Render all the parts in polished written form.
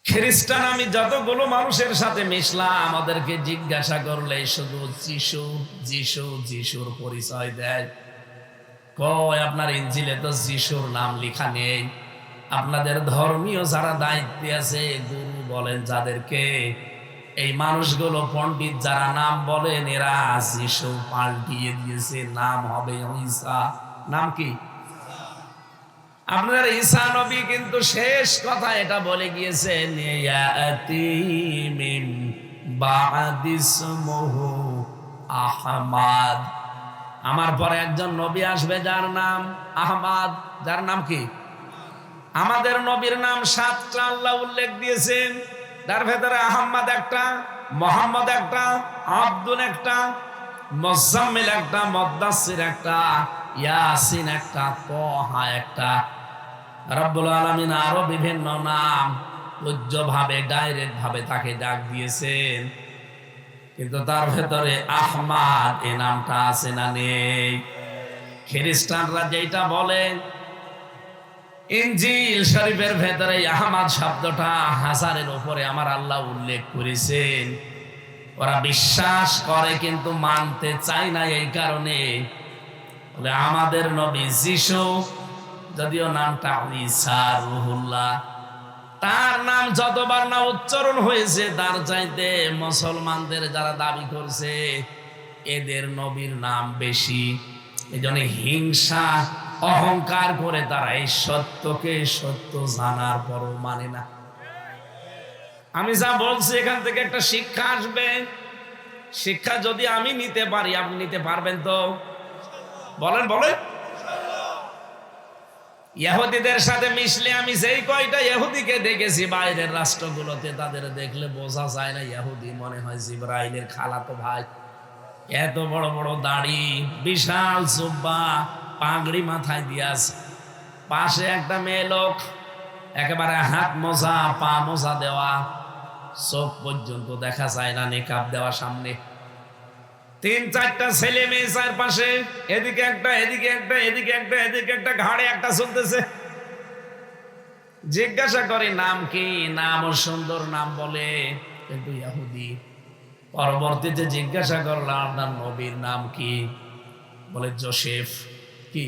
খ্রিস্টান আমি যতগুলো মানুষের সাথে মিশলাম আমাদেরকে জিজ্ঞাসা করলে শুধু যিশু যিশু যিশুর পরিচয় দেয়। কয় আপনার ইনজিলে তো যিশুর নাম লেখা নেই। আপনাদের ধর্মীয় যারা দায়িত্বে আছে গুরু বলেন যাদেরকে, এই মানুষগুলো পণ্ডিত যারা নাম বলেন এরা যিশু পাল্টিয়ে দিয়েছে, নাম হবে ঈসা। নাম কি? আপনার ঈসা নবী কিন্তু শেষ কথা এটা বলে গিয়েছেন, ইয়াতি মিন বা'দিসমুহু আহমাদ, আমার পরে একজন নবী আসবে যার নাম আহমাদ। যার নাম কি? আমাদের নবীর নাম 7টা আল্লাহ উল্লেখ দিয়েছেন, তার ভেতরে আহমদ একটা, মোহাম্মদ একটা, আব্দুল একটা, মুজাম্মিল একটা, মুদ্দাসসির একটা, ইয়াসিন একটা, তাহা একটা। রব্বুল আলামিন আরো বিভিন্ন নাম উজ্জ্বলভাবে ডাইরেক্ট ভাবে তাকে ডাক দিয়েছেন, কিন্তু তার ভেতরে আহমদ এই নামটা আছে না নেই? খ্রিস্টানরা যেটা বলে ইনজিল শরীফের ভেতরে আহমদ শব্দটা 1000-এর উপরে আমার আল্লাহ উল্লেখ করেছেন, ওরা বিশ্বাস করে কিন্তু মানতে চায় না। এই কারণে বলে আমাদের নবী যিশু, যদিও নামটা ঈসা রুহুল্লাহ, তার নাম যতবার না উচ্চারণ হয়েছে তার চাইতে মুসলমানদের যারা দাবি করছে এদের নবীর নাম বেশি। এই জন্য হিংসা অহংকার করে তারা এই সত্যকে সত্য জানার পরও মানে না। আমি যা বলছি এখান থেকে একটা শিক্ষা আসবে। শিক্ষা যদি আমি নিতে পারি, আপনি নিতে পারবেন তো? বলেন বলেন। ইহুদিদের সাথে মিশলে আমি যেই কয়টা ইহুদিকে দেখেছি বাইরের রাষ্ট্রগুলোতে, তাদের দেখলে বোঝা যায় না ইহুদি, মনে হয় জিবরাইলের খালাতো ভাই। এত বড় বড় দাড়ি, বিশাল জুব্বা, পাগড়ি মাথায় দিয়াস, পাশে একটা মেয়ে লোক একেবারে হাত মোজা পা মোজা দেওয়া, চোখ পর্যন্ত দেখা যায় না, নিকাব দেওয়া সামনে। 3-4টা ছেলে মেয়ে চারপাশে, এদিকে একটা এদিকে একটা এদিকে একটা এদিকে একটা, ঘাড়ে একটা চলতেছে। জিজ্ঞাসা করে নাম কি? নাম ও সুন্দর নাম বলে, কিন্তু ইহুদি। পরবর্তীতে জিজ্ঞাসা করলাম আপনার নবীর নাম কি? বলে জোসেফ। কি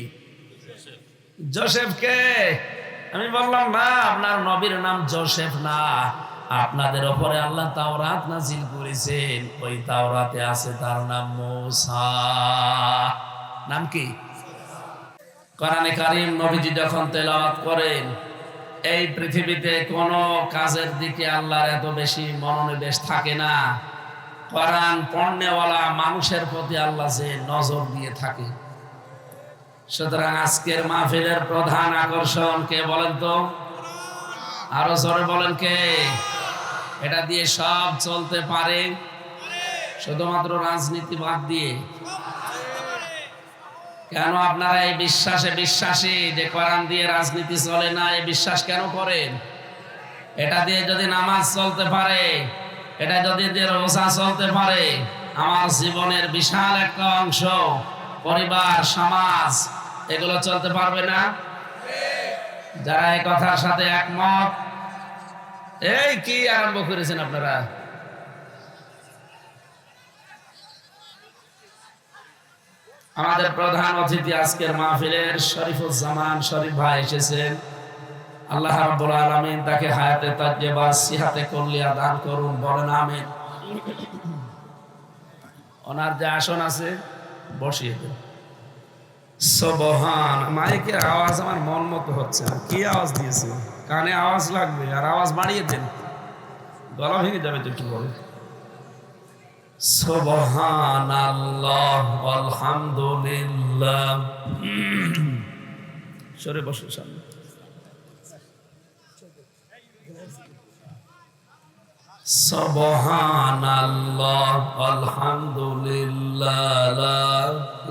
জোসেফ কে? আমি বললাম না, আপনার নবীর নাম জোসেফ না, আপনাদের উপরে আল্লাহ তাওরাত নাজিল করেছেন, ওই তাওরাতে আছে তার নাম মূসা। নাম কি? কোরআনে কারীম নবীজি যখন তেলাওয়াত করেন, এই পৃথিবীতে কোন কাজের দিকে আল্লাহর এত বেশি মনোনিবেশ থাকে না, কোরআন পড়নেওয়ালা মানুষের প্রতি আল্লাহ যে নজর দিয়ে থাকে। সুতরাং আজকের মাহফিলের প্রধান আকর্ষণ কে বলেন তো? আরো জোরে বলেন কে? এটা দিয়ে সব চলতে পারে, শুধুমাত্র রাজনীতি বাদ দিয়ে। কেন আপনারা এই বিশ্বাসে বিশ্বাসী যে কোরআন দিয়ে রাজনীতি চলে না, এই বিশ্বাস কেন করেন? এটা দিয়ে যদি নামাজ চলতে পারে, এটা যদি দিয়ে রোজা চলতে পারে, আমার জীবনের বিশাল একটা অংশ, পরিবার, সমাজ, এগুলো চলতে পারবে না? যারা এই কথার সাথে একমত, এই কি আরম্ভ করেছেন আপনারা? আমাদের প্রধান অতিথি আজকের মাহফিলের শরীফুজ্জামান শরীফ ভাই এসেছেন। আল্লাহ রাব্বুল আলামিন তাকে হায়াতে তাজ্জেবা সিহাতে কুল্লিয়া দান করুন, বলেন আমিন। ওনার যে আসন আছে বসিয়ে দেন। সুবহান। মাইকের আওয়াজ আমার মন মতো হচ্ছে না। কি আওয়াজ দিয়েছে? কানে আওয়াজ লাগবে, আর আওয়াজ বাড়িয়ে দেন, গলা ভেঙে যাবে তো। একটু বলে সুবহানাল্লাহ আলহামদুলিল্লাহ। সরে বসে সামনে। সুবহানাল্লাহ আলহামদুলিল্লাহ লা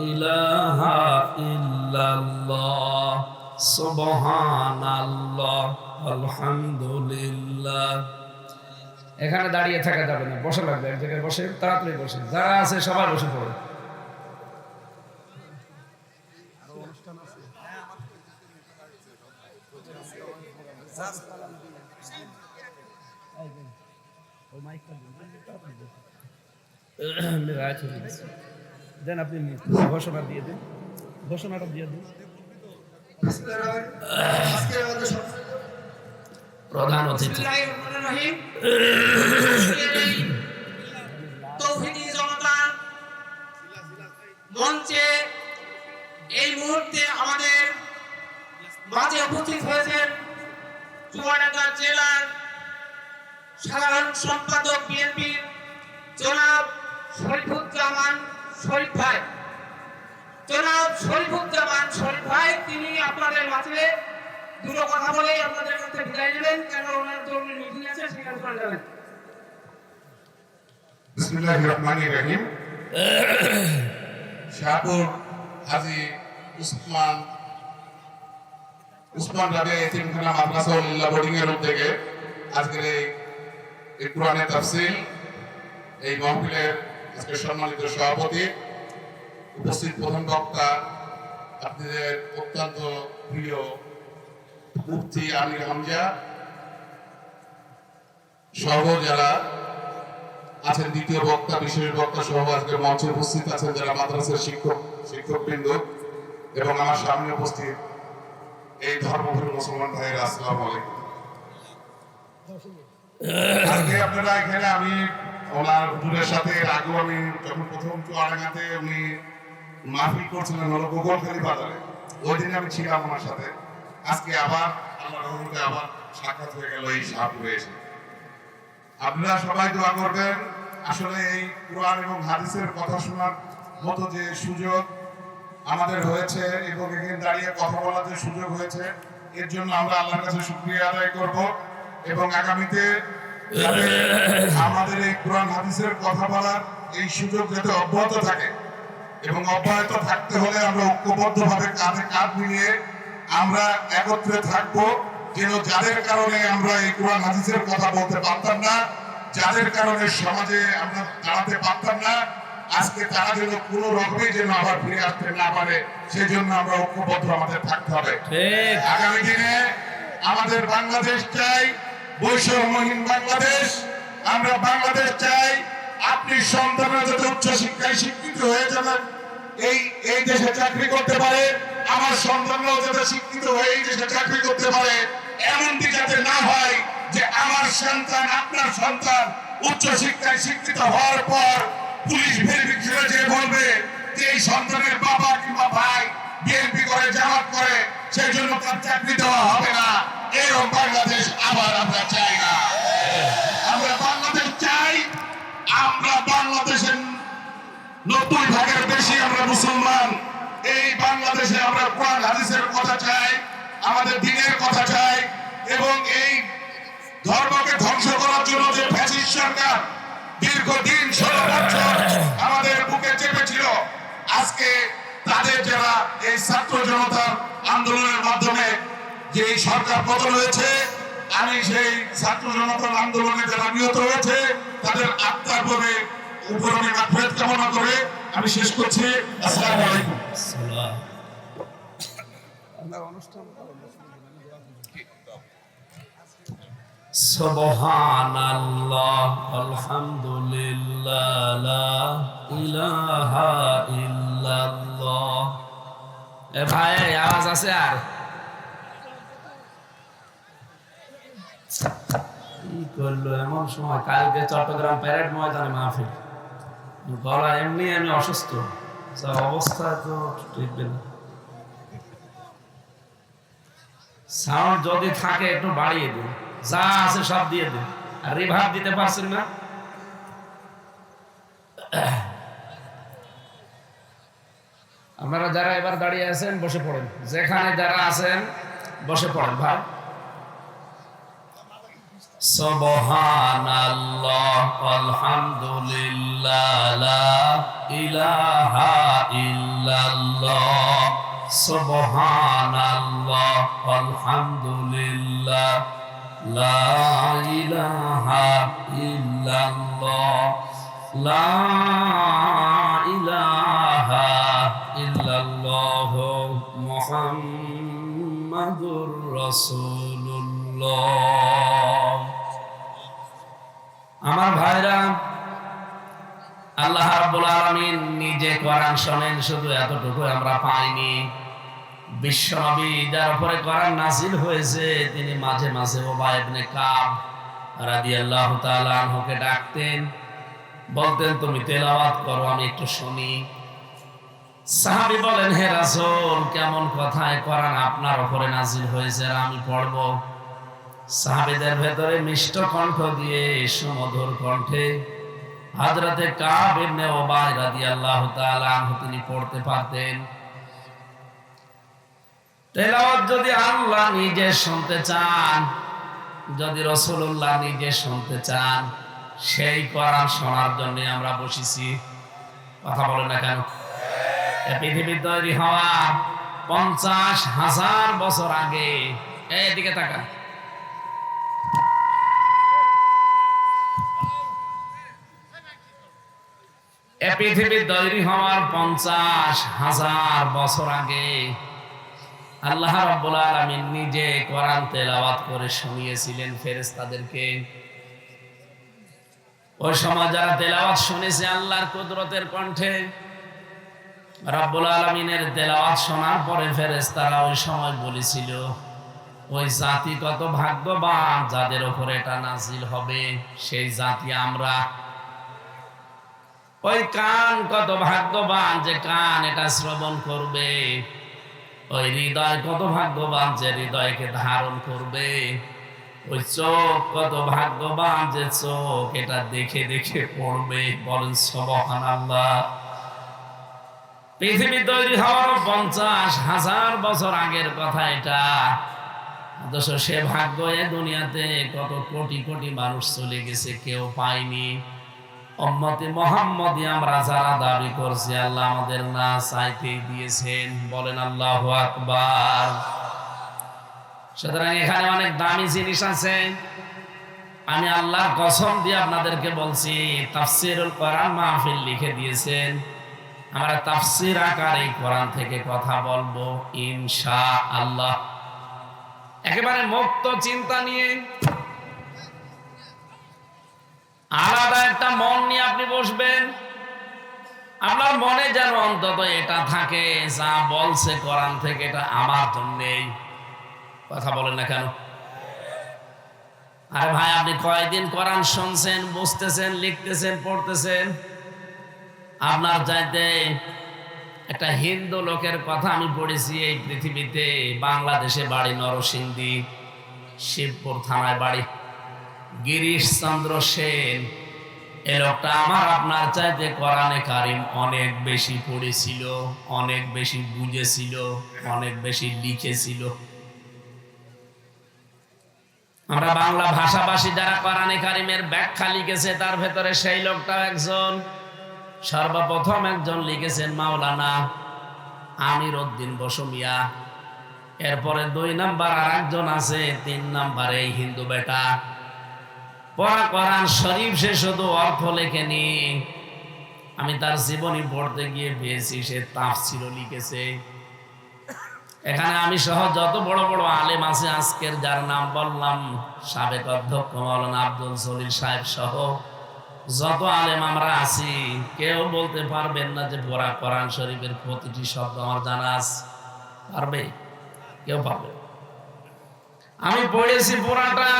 ইলাহা ইল্লাল্লাহ। সুবহানাল্লাহ আলহামদুলিল্লাহ। এখানে দাঁড়িয়ে থাকা যাবে না, বসে লাগবে, এক জায়গায় বসে, তাড়াতাড়ি বসে। যারা আছে সবাই বসে পড়ে। দেন আপনি ঘোষণা দিয়ে দিন, ঘোষণাটা দিয়ে দিন। প্রধান অতিথি তৌহিদি জনতা মঞ্চে এই মুহূর্তে আমাদের মাঝে উপস্থিত হয়েছেন চুয়াডাঙ্গা জেলার সাধারণ সম্পাদক বিএনপি জনাব শরীফুজ্জামান শরীফ ভাই। জনাব শরীফুজ্জামান শরীফ ভাই তিনি আপনাদের মাঝে দুটো কথা বলে আপনাদের কাছে বিদায় নেবেন, কেন ওনার জরুরি মিটিং আছে সেখানে চলে যাবেন। বিসমিল্লাহির রহমানির রহিম। শাহপুর হাজী উসমান রাবিয়া এতিমখানা মাদ্রাসা উল্লাহ বোর্ডিং এর উদ্যোগে আজকের এই কোরআনের তাফসীর এই মাহফিলের আজকে সম্মানিত সভাপতি, উপস্থিত প্রধান বক্তা, আপনাদের অত্যন্ত প্রিয় মুফতি আমির হামজা সহ যারা আছেন, দ্বিতীয় বক্তা, বিশেষ বক্তা সহ আজকে মঞ্চে উপস্থিত আছেন যারা মাদ্রাসার শিক্ষকবৃন্দ এবং আমার সামনে উপস্থিত এই ধর্মপ্রিয় মুসলমান ভাইয়েরা, আসসালামু আলাইকুম। আজকে আপনারা এখানে আমি ওনার হুজুরের সাথে এর আগেও আমি যখন প্রথম চুয়াডাঙ্গাতে উনি মাহফিল করছিলেন হলো গোগলখালি বাজারে, ওই দিন আমি ছিলাম ওনার সাথে। আজকে আবার আল্লাহর রহমতে আবার সাক্ষাৎ হয়ে গেল এই শাহপুরে এসে। আপনারা সবাই দোয়া করবেন। আসলে এই কোরআন এবং হাদিসের কথা শোনার মতো যে সুযোগ আমাদের হয়েছে এবং এখানে দাঁড়িয়ে কথা বলার যে সুযোগ হয়েছে, এর জন্য আমরা আল্লাহর কাছে শুকরিয়া আদায় করব এবং আগামীতে আমাদের এই কোরআন হাদিসের কথা বলার এই সুযোগ যাতে অব্যাহত থাকে এবং অব্যাহত থাকতে হলে আমরা ঐক্যবদ্ধভাবে কাঁধে কাঁধ মিলিয়ে আমরা একত্রে থাকবো। যেন যাদের কারণে আমরা এই কোরআন হাদিসের কথা বলতে পারতাম না, যাদের কারণে সমাজে আমরা দাঁড়াতে পারতাম না, আজকে তারা যেন কোনো রকমই যেন আবার ফিরে আসতে না পারে, সেই জন্য আমরা ঐক্যবদ্ধ আমাদের থাকতে হবে। আগামী দিনে আমাদের বাংলাদেশ চাই, বৈষম্যহীন বাংলাদেশ। আমরা বাংলাদেশ চাই আপনি সন্তানরা যাতে উচ্চ শিক্ষায় শিক্ষিত হয়ে যাবেন, এই দেশে চাকরি করতে পারে, আমার সন্তানরাও যাতে শিক্ষিত হয়ে এই দেশে চাকরি করতে পারে। এমনটি যাতে না হয় যে আমার সন্তান, আপনার সন্তান উচ্চ শিক্ষায় শিক্ষিত হওয়ার পর পুলিশ ভেরিফিকেশনে যে বলবে যে এই সন্তানের বাবা কিংবা ভাই বিএনপি করে, জামাত করে, সেই জন্য তার চাকরি দেওয়া হবে না। এরকম বাংলাদেশ আবার আমরা চাই না। আমরা বাংলাদেশ চাই, আমরা বাংলাদেশের 90% বেশি আমরা মুসলমান। এই বাংলাদেশে আমরা কোরআন হাদিসের কথা চাই, আমাদের দ্বীনের কথা চাই এবং এই ধর্মকে ধ্বংস করার জন্য যে ফ্যাসিস্ট সরকার দীর্ঘদিন 16 বছর আমাদের বুকে চেপেছিল, আজকে তাদের যারা এই ছাত্র জনতার আন্দোলনের মাধ্যমে যে সরকার পতন হয়েছে, আমি সেই ছাত্র জনতার আন্দোলনে যারা নিহত হয়েছে তাদের আত্মার উপর আমি মাগফিরাত কামনা করে আমি শেষ করছি। আসসালামু আলাইকুম। সুবহানাল্লাহ, আলহামদুলিল্লাহ, লা ইলাহা ইল্লাল্লাহ। এ ভাই আওয়াজ আছে? আর কি করলো এমন সময়? কালকে চট্টগ্রাম প্যারেড ময়দানে মাহফিল, গলা এমনি আমি অসুস্থ, অবস্থা তো টিকবে না। সাউন্ড যদি থাকে একটু বাড়িয়ে দিন, যা আছে সব দিয়ে দিন। আর রিভার্ব দিতে পারছেন না? আপনারা যারা এবার দাঁড়িয়ে আছেন বসে পড়েন, যেখানে যারা আছেন বসে পড়েন ভাই। সুবহানাল্লাহ, আলহামদুলিল্লাহ, লা ইলাহা ইল্লাল্লাহ। সুবহানাল্লাহ, আলহামদুলিল্লাহ, লা ইলাহা ইল্লাল্লাহ, লা ইলাহা ইল্লাল্লাহ, মুহাম্মাদুর রাসূলুল্লাহ। আমার ভাইরা, আল্লাহ রাব্বুল আলামিন নিজে কোরআন শোনেন, শুধু এতটুকু আমরা পাইনি। বিশ্বনবী যার উপরে কোরআন নাযিল হয়েছে, তিনি মাঝে মাঝে উবাই ইবনে কাব রাদিয়াল্লাহু তাআলা আনহুকে ডাকতেন, বলতেন তুমি তেলাওয়াত করো, আমি একটু শুনি। সাহাবী বলেন, হে রাসূল, কেমন কথায় কোরআন আপনার উপরে নাযিল হয়েছে আর আমি পড়ব? সাহাবীদের ভেতরে মিষ্ট কণ্ঠ দিয়ে সুমধুর কণ্ঠে হযরতে কাব ইবনে উবাই রাদিয়াল্লাহু তাআলা আনহু তিনি পড়তে পারতেন। তেলাওয়াত যদি আল্লাহ নিজে শুনতে চান, যদি রাসূলুল্লাহ নিজে শুনতে চান, সেই কোরআন শোনার জন্য আমরা বসেছি। কথা বলেন না কেন? এই পৃথিবী তৈরি হওয়া 50,000 বছর আগে, এদিকে তাকা, এই পৃথিবী তৈরি হওয়ার 50,000 বছর আগে আল্লাহ রাব্বুল আলামিন নিজে কোরআন তেলাওয়াত করে শুনিয়েছিলেন ফেরেশতাদেরকে। ওই সময় যারা তেলাওয়াত শুনেছে আল্লাহর কুদরতের কণ্ঠে, রাব্বুল আলামিনের তেলাওয়াত শোনার পরে ফেরেশতারা ওই সময় বলেছিল, ওই জাতি কত ভাগ্যবান যাদের উপরে এটা নাযিল হবে, সেই জাতি আমরা। ওই কান কত ভাগ্যবান যে কান এটা শ্রবণ করবে, ওই হৃদয় কত ভাগ্যবান যে হৃদয়কে ধারণ করবে, ওই চোখ কত ভাগ্যবান যে চোখ এটা দেখে দেখে পড়বে। বলেন সুবহানাল্লাহ। পৃথিবী তৈরি হওয়ার 50,000 বছর আগের কথা এটা, অথচ সে ভাগ্য এ দুনিয়াতে কত কোটি কোটি মানুষ চলে গেছে, কেউ পায়নি। উম্মতে মুহাম্মদী আমরা যারা দাবি করছি, আল্লাহ আমাদের না চাইতেই দিয়েছেন। বলেন আল্লাহু আকবার। সুতরাং এখানে অনেক দামি জিনিস আছে। আমি আল্লাহর কসম দিয়ে আপনাদেরকে বলছি, তাফসীরুল কোরআন মাহফিল লিখে দিয়েছেন, আমরা তাফসীর আকারে কোরআন থেকে কথা বলবো ইনশাআল্লাহ, একেবারে মুক্ত চিন্তা নিয়ে। আলাদা একটা মন নিয়ে আপনি বসবেন, আপনার মনে যেন অন্তত এটা থাকে, যা বলছে কোরআন থেকে এটা আমার জন্যই। কথা বলেন না কেন? আরে ভাই, আপনি কয়দিন কোরআন শুনছেন, বুঝতেছেন, লিখতেছেন, পড়তেছেন? আপনার চাইতে একটা হিন্দু লোকের কথা আমি পড়েছি এই পৃথিবীতে, বাংলাদেশে বাড়ি, নরসিংদী, শিবপুর থানায় বাড়ি, গিরিশ চন্দ্র সেন। এ লোকটা আমার আপনার চাইতে কোরআনে কারিম অনেক বেশি পড়েছিল, অনেক বেশি বুঝেছিল, অনেক বেশি লিখেছিল। আমরা বাংলা ভাষাভাষী যারা কোরআনে কারিমের ব্যাখ্যা লিখেছে, তার ভেতরে সেই লোকটাও একজন। সর্বপ্রথম একজন লিখেছেন মাওলানা আমির উদ্দিন বসু মিয়া, এরপরে 2 নাম্বার আর একজন আছে, 3 নাম্বারে এই হিন্দু বেটা। পড়া কোরআন শরীফ সে শুধু অর্থ লেখেনি, আমি তার জীবনী পড়তে গিয়ে পেয়েছি সে তাফসীরও লিখেছে। এখানে আমি সহ যত বড় বড় আলেম আছে, আজকের যার নাম বললাম, সাবেক অধ্যক্ষ মাওলানা আব্দুল জলিল সাহেব সহ যত আলেম আমরা আছি, কেউ বলতে পারবেন না যে পড়া কোরআন শরীফের প্রতিটি শব্দ আমার জানা আছে। পারবে? কেউ পারবে? আমি পড়েছি পুরাটা,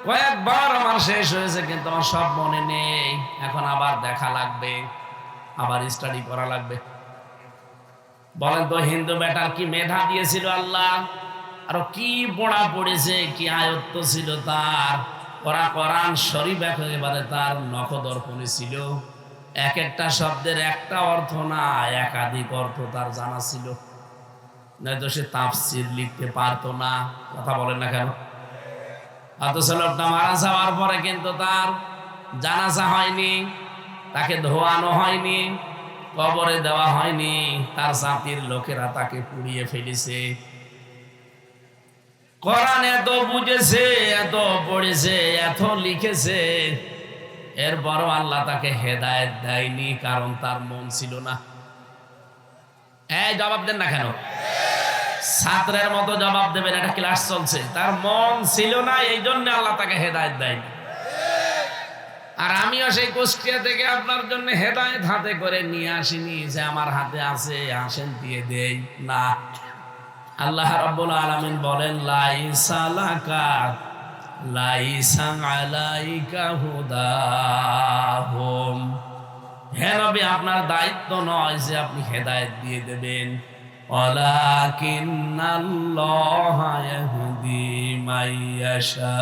কয়েকবার আমার শেষ হয়েছে, কিন্তু আমার সব মনে নেই। এখন আবার দেখা লাগবে, আবার স্টাডি করা লাগবে। বলেন তো, হিন্দু বেটার কি মেধা দিয়েছিল আল্লাহ, আর কি পড়া পড়েছে, কি আয়ত্ত ছিল তার। ওরা কোরআন শরীফ একেবারে তার নখদর্পণে ছিল। এক একটা শব্দের একটা অর্থ না, একাধিক অর্থ তার জানা ছিল, নয়তো সে তাফসীর লিখতে পারতো না। কথা বলেন না কেন? অথচ লোকটা মারা যাওয়ার পরে কিন্তু তার জানাজা হয়নি, তাকে ধোয়ানো হয়নি, কবরে দেওয়া হয়নি, তার জাতির লোকেরা তাকে পুড়িয়ে ফেলেছে। কোরআন এত বুঝেছে, এত পড়েছে, এত লিখেছে, এরপরও আল্লাহ তাকে হেদায়েত দেয়নি, কারণ তার মন ছিল না। এই জবাব দেন না কেন? ছাত্রের মতো জবাব দেবেন, এটা ক্লাস চলছে। তার মন ছিল না, এই জন্য আল্লাহ তাকে হেদায়েত দেয়নি। আর আমিও সেই কুষ্টিয়া থেকে আপনার জন্য হেদায়েত হাতে করে নিয়ে আসিনি যে আমার হাতে আছে আসেন দিয়ে দেই না। আল্লাহ রাব্বুল আলামিন বলেন লাইসা লাকা লাইসা আলাইকা হুদাহুম, হে নবী আপনার দায়িত্ব নয় যে আপনি হেদায়েত দিয়ে দেবেন, ওয়ালাকিন্নাল্লাহা ইয়াহদি মাইয়াশা।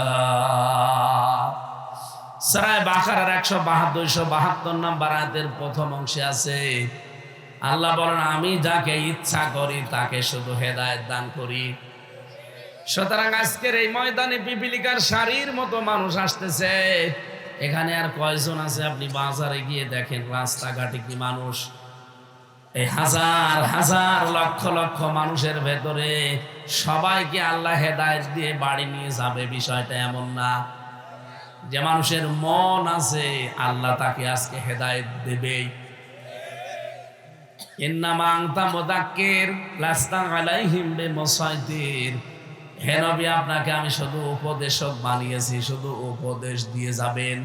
সূরা বাকারার 172 নম্বর আয়াতের প্রথম অংশে আছে আল্লাহ বলেন আমি যাকে ইচ্ছা করি তাকে শুধু হেদায়েত দান করি। সুতরাং আজকের এই ময়দানে পিপিলিকার সারির মতো মানুষ আসতেছে, এখানে আর কয়জন আছে আপনি বাজারে গিয়ে দেখেন রাস্তাঘাটে কি মানুষ। এই হাজার হাজার লক্ষ লক্ষ মানুষের ভেতরে সবাইকে আল্লাহ হেদায়েত দিয়ে বাড়ি নিয়ে যাবে বিষয়টা এমন না। যে মানুষের মন আছে আল্লাহ তাকে আজকে হেদায়েত দেবেই। ইন্নামা আনতা মুযাক্কির লাস্তা আলাইহিম বিমুসাইতির, হে নবী আপনাকে আমি শুধু উপদেশক বানিয়েছি, শুধু উপদেশ দিয়ে যাবেন।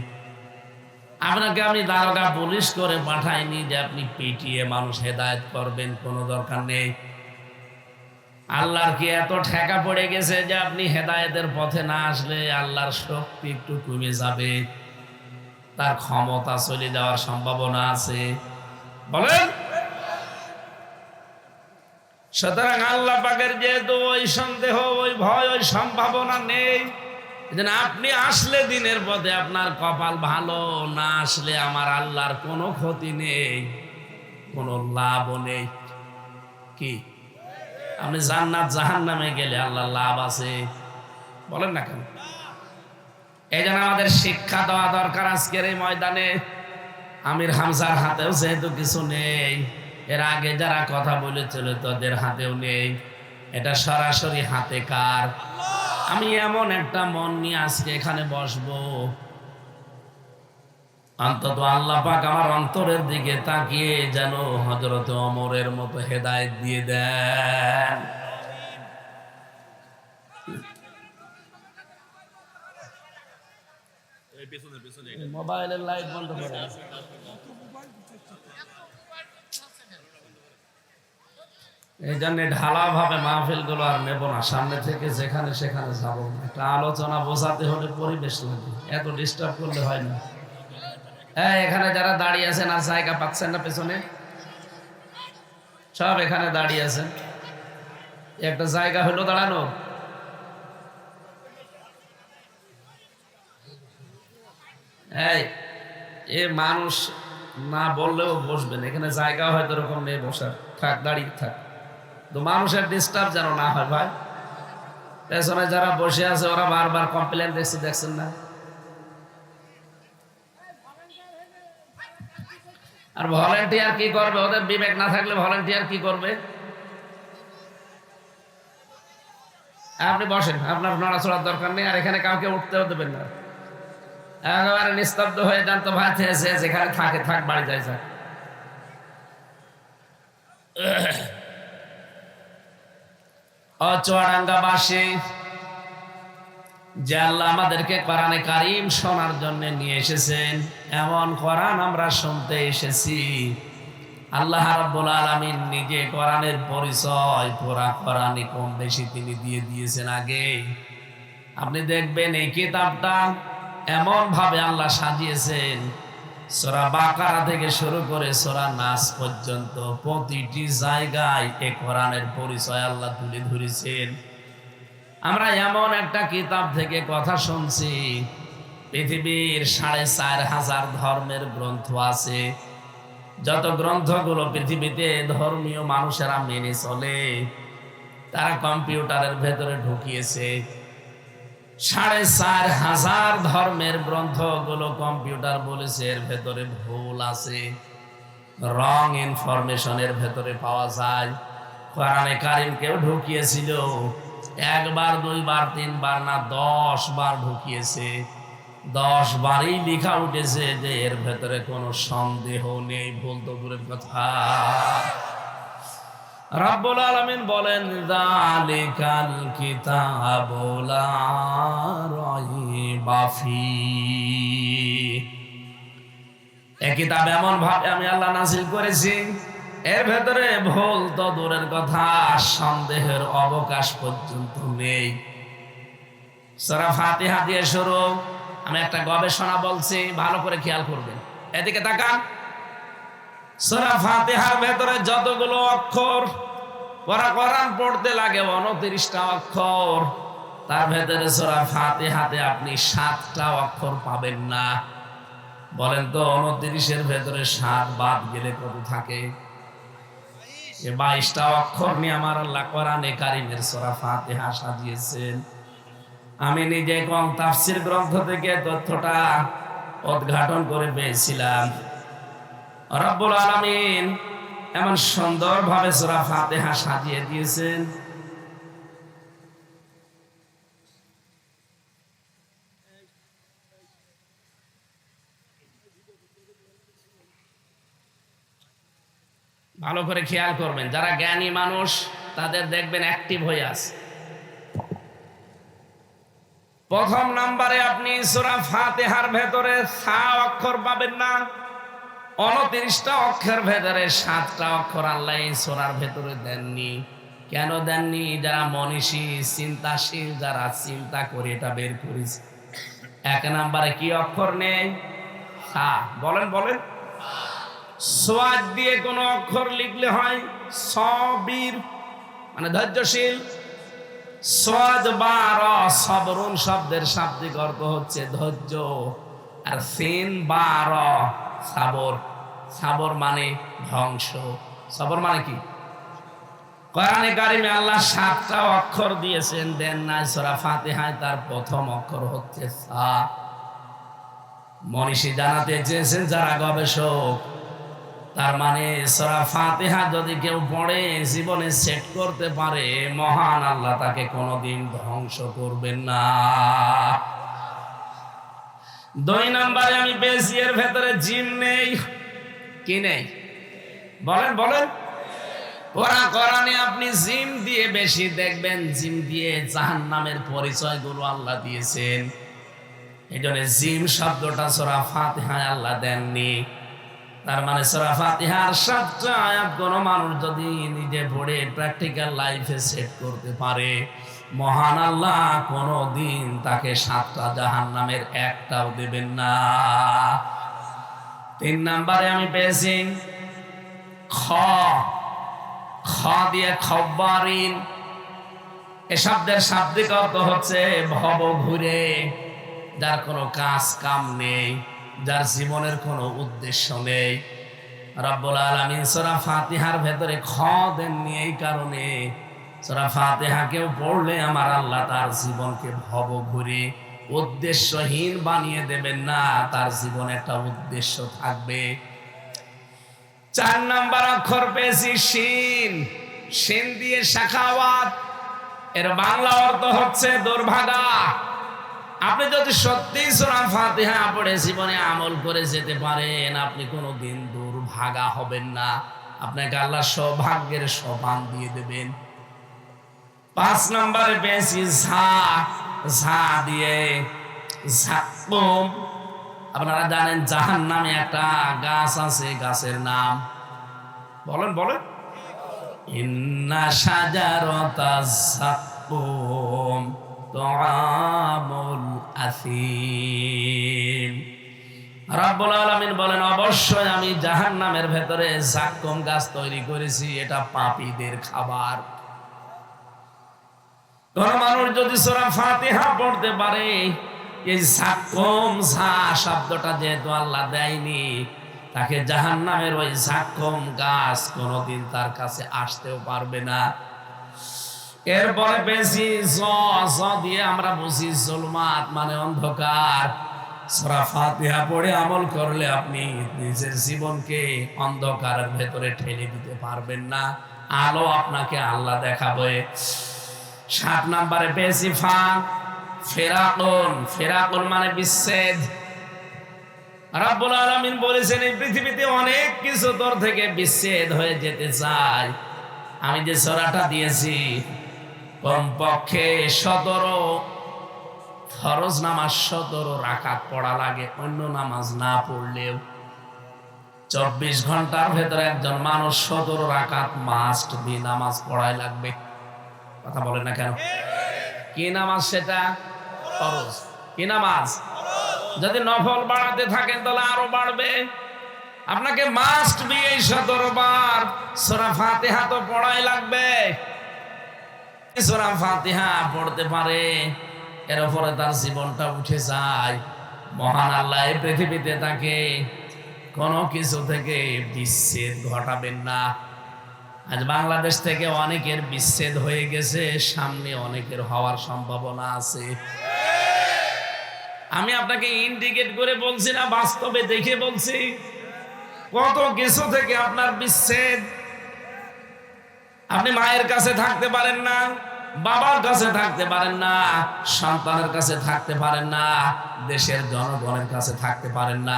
আপনাকে আমি দারোগা পুলিশ করে পাঠাইনি যে আপনি পিটিয়ে মানুষ হেদায়েত করবেন, কোনো দরকার নেই। আল্লাহর কি এত ঠেকা পড়ে গেছে যে আপনি হেদায়েতের পথে না আসলে আল্লাহর শক্তি একটু কমে যাবে, তার ক্ষমতা চলে যাওয়ার সম্ভাবনা আছে? বলেন। সুতরাং আল্লাহ পাকের যেহেতু ওই সন্দেহ, ওই ভয়, ওই সম্ভাবনা নেই, যেন আপনি আসলে দিনের পথে আপনার কপাল ভালো, না আসলে আমার আল্লাহর কোনো ক্ষতি নেই, কোনো লাভও নেই। কি আপনি জান্নাত জাহান্নামে গেলে আল্লাহর লাভ আছে? বলেন না কেন? এই জন্য আমাদের শিক্ষা দেওয়া দরকার আজকের এই ময়দানে। আমির হামজার হাতেও যেহেতু কিছু নেই, এর আগে যারা কথা বলেছিল তাদের হাতেও নেই, এটা সরাসরি হাতে কার? আমি এমন একটা মন নিয়ে আজকে এখানে বসবো, অন্তত আল্লাহ পাক আমার অন্তরের দিকে তাকিয়ে যেন হযরত ওমরের মতো হেদায়েত দিয়ে দেন। মোবাইলের লাইট বন্ধ করে। এই জন্য ঢালা ভাবে মাহফিল গুলো আর নেব না, সামনে থেকে যেখানে সেখানে যাবো। একটা আলোচনা বোঝাতে হলে পরিবেশ লাগে, এত ডিস্টার্ব করলে হয় না। হ্যাঁ, এখানে যারা দাঁড়িয়ে আছেন আর জায়গা পাচ্ছেন না পেছনে, সব এখানে দাঁড়িয়ে আছেন, একটা জায়গা হলো দাঁড়ানো। এই এ মানুষ না বললেও বসবেন, এখানে জায়গা হয়তো এরকম নেই বসার, থাক দাঁড়িয়ে থাক, তো মানুষের ডিস্টার্ব যেন না হয় ভাই। পেছনে যারা বসে আছে ওরা বারবার কমপ্লেন দেখছি, দেখছেন না? আর ভলান্টিয়ার কি করবে? ওদের বিবেক না থাকলে ভলান্টিয়ার কি করবে? আপনি বসেন, আপনার নড়াচড়ার দরকার নেই, আর এখানে কাউকে উঠতেও দেবেন না। একেবারে নিস্তব্ধ হয়ে যান তো ভাই, যেখানে থাকে থাক, বাড়ি যায় যাক। চুয়াডাঙ্গাবাসী, যে আল্লাহ আমাদেরকে কোরআনে কারীম শোনার জন্য নিয়ে এসেছেন, এমন কোরআন আমরা শুনতে এসেছি। আল্লাহ রাব্বুল আলামিন নিজে কোরআনের পরিচয় পুরা কোরআনে কম বেশি তিনি দিয়ে দিয়েছেন আগে। আপনি দেখবেন এই কিতাবটা এমন ভাবে আল্লাহ সাজিয়েছেন, সূরা বাকারা থেকে শুরু করে সূরা নাস পর্যন্ত প্রতিটি জায়গায় এই কোরআনের পরিচয় আল্লাহ তুলে ধরেছেন। আমরা এমন একটা কিতাব থেকে কথা শুনছি, পৃথিবীর ৪৫০০ ধর্মের গ্রন্থ আছে। যত গ্রন্থগুলো পৃথিবীতে ধর্মীয় মানুষেরা মেনে চলে, তারা কম্পিউটারের ভেতরে ঢুকিয়েছে। ৪৫০০ ধর্মের গ্রন্থগুলো কম্পিউটার বলেছে এর ভেতরে ভুল আছে, রং ইনফরমেশনের ভেতরে পাওয়া যায়। কোরআনে কারীম কেউ ঢুকিয়েছিল, একবার, দুইবার, তিনবার না ১০ বার ঢুকিয়েছে। ১০ বারই লেখা উঠেছে যে এর ভেতরে কোনো সন্দেহ নেই, ভুল তো দূরের কথা। রাব্বুল আলামিন বলেন, যালিকাল কিতাবু লা রাইবা ফীহি, এই কিতাব এমন ভাবে আমি আল্লাহ নাযিল করেছি, এর ভেতরে ভুল তো দূরের কথা, সন্দেহের অবকাশ পর্যন্ত নেই। সূরা ফাতিহা দিয়ে শুরু। আমি একটা গবেষণা বলছি, ভালো করে খেয়াল করবেন, এদিকে তাকান। সূরা ফাতিহার ভেতরে যতগুলো অক্ষর কোরআন পড়তে লাগে 29টা অক্ষর, তার ভেতরে সূরা ফাতিহাতে আপনি 7টা অক্ষর পাবেন না। বলেন তো 29-এর ভেতরে 7 বাদ গেলে কত থাকে? 22টা অক্ষর নিয়ে আমার আল্লাহ কোরআনে কারীমের সূরা ফাতিহা সাজিয়েছেন। আমি নিজে কোন তাফসীর গ্রন্থ থেকে তথ্যটা উদ্ঘাটন করে পেয়েছিলাম। রব্বুল আলামিন এমন সুন্দরভাবে সূরা ফাতিহা সাজিয়ে দিয়েছেন। ভালো করে খেয়াল করবেন, যারা জ্ঞানী মানুষ তাদের দেখবেন অ্যাক্টিভ হয়ে আছে। প্রথম নম্বরে আপনি সূরা ফাতিহার ভেতরে সা অক্ষর পাবেন না। 29টা অক্ষর ভেতরে 7টা অক্ষর আল্লাহ এই সূরার ভেতরে দেননি। কেন দেননি? যারা মনীষী, চিন্তাশীল, যারা চিন্তা করে এটা বের করেছে। 1 নম্বরে কি অক্ষর নেই? সা। বলেন বলেন। সোয়াদ দিয়ে কোন অক্ষর লিখলে হয় সবির, মানে ধৈর্যশীল। সোয়াদ বা র, সবরুন শব্দের শাব্দিক অর্থ হচ্ছে ধৈর্য। আর সিন বা র, সাবর। সাবর মানে ধ্বংস। সবর মানে কি? কোরআনে কারিমে আল্লাহ 7টা অক্ষর দিয়েছেন, দেন নাই সূরা ফাতিহায় তার প্রথম অক্ষর হচ্ছে সা। মনীষী জানাতে চেয়েছেন যারা গবেষক, তার মানে সূরা ফাতিহা যদি কেউ পড়ে জীবনে সেট করতে পারে, মহান আল্লাহ তাকে কোনোদিন ধ্বংস করবেন না। 2 নম্বরে আমি পেয়েছি এর ভেতরে জিম নেই। কি নেই? বলেন বলেন। কোরআনে আপনি জিম দিয়ে বেশি দেখবেন, জিম দিয়ে জাহান্নামের পরিচয়গুলো আল্লাহ দিয়েছেন। এই জন্য জিম শব্দটা সূরা ফাতিহায় আল্লাহ দেননি। তার মানে সূরা ফাতিহার 7টা আয়াত কোন মানুষ যদি নিজে পড়ে প্র্যাকটিক্যাল লাইফে সেট করতে পারে, মহান আল্লাহ কোনদিন তাকে 7টা জাহান্নামের একটাও দেবেন না। 3 নম্বরে আমি পেয়েছি খ। খ দিয়ে খব্বারিন। এ শব্দের শাব্দিক অর্থ হচ্ছে ভব ঘুরে, যার কোনো কাজ কাম নেই, যার জীবনের কোনো উদ্দেশ্য নেই। রব্বুল আলামিন সূরা ফাতিহার ভেতরে খ দেননি এই কারণে, সূরা ফাতিহা কেউ পড়লে আমার আল্লাহ তার জীবনকে ভব ঘুরে উদ্দেশ্যহীন বানিয়ে দেবেন না, তার জীবনে একটা উদ্দেশ্য থাকবে। 4 নম্বর অক্ষর পেয়েছি শিন। শিন দিয়ে শাখাওয়াত। এর বাংলা অর্থ হচ্ছে দুর্ভাগা। আপনি যদি সত্যি সূরা ফাতিহা পড়ে জীবনে আমল করে যেতে পারেন, আপনি কোনোদিন দুর্ভাগা হবেন না, আপনাকে আল্লাহ সৌভাগ্যের সোপান দিয়ে দেবেন। 5 নম্বরে পেয়েছি ঝা। ঝা দিয়ে ঝাকুম। আপনারা জানেন জাহান্নামে একটা গাছ আছে, গাছের নাম বলেন বলেন। ইন্না শাজারাতাজ যাক্কুম তুআমুল আসিম। রব্বুল আলামিন বলেন অবশ্যই আমি জাহান্নামের ভেতরে যাক্কুম গাছ তৈরি করেছি, এটা পাপীদের খাবার। কোন মানুষ যদি সূরা ফাতিহা পড়তে পারে, এই যাক্কুম ঝা শব্দটা যেহেতু আল্লাহ দেয়নি, তাকে জাহান্নামের ওই যাক্কুম গাছ কোনোদিন তার কাছে আসতেও পারবে না। এরপরে বেশি জ দিয়ে আমরা বুঝি জুলমাত, মানে অন্ধকার। সূরা ফাতিহা পড়ে আমল করলে আপনি নিজের জীবনকে অন্ধকারের ভেতরে ঠেলে দিতে পারবেন না, আলো আপনাকে আল্লাহ দেখাবে। 7 নম্বরে পেয়েছি ফা। ফেরাকুন। ফেরাকুন মানে বিচ্ছেদ। রব্বুল আলামিন বলেছেন এই পৃথিবীতে অনেক কিছু তোর থেকে বিচ্ছেদ হয়ে যেতে চায়। আমি যে সূরাটা দিয়েছি, কমপক্ষে 17 ফরজ নামাজ 17 রাকাত পড়া লাগে, অন্য নামাজ না পড়লেও। 24 ঘন্টার ভেতরে একজন মানুষ 17 রাকাত মাস্ট বি নামাজ পড়াই লাগবে। কথা বলে না কেন? কি নামাজ সেটা? ফরজ। কি নামাজ? যদি নফল বাড়াতে থাকেন তাহলে আরো বাড়বে। আপনাকে মাস্ট বি এই 17 বার সূরা ফাতিহা তো পড়াই লাগবে। সূরা ফাতিহা পড়তে পারে, এর উপরে তার জীবনটা উঠে যায়। মহান আল্লাহ এই পৃথিবীতে তাকে কোনো কিছু থেকে বিচ্ছেদ ঘটাবেন না। আজ বাংলাদেশ থেকে অনেকের বিচ্ছেদ হয়ে গেছে, সামনে অনেকের হওয়ার সম্ভাবনা আছে। আমি আপনাকে ইন্ডিকেট করে বলছি না, বাস্তবে দেখে বলছি। কত কিছু থেকে আপনার বিচ্ছেদ। আপনি মায়ের কাছে থাকতে পারেন না, বাবার কাছে থাকতে পারেন না, সন্তানের কাছে থাকতে পারেন না, দেশের জনগণের কাছে থাকতে পারেন না,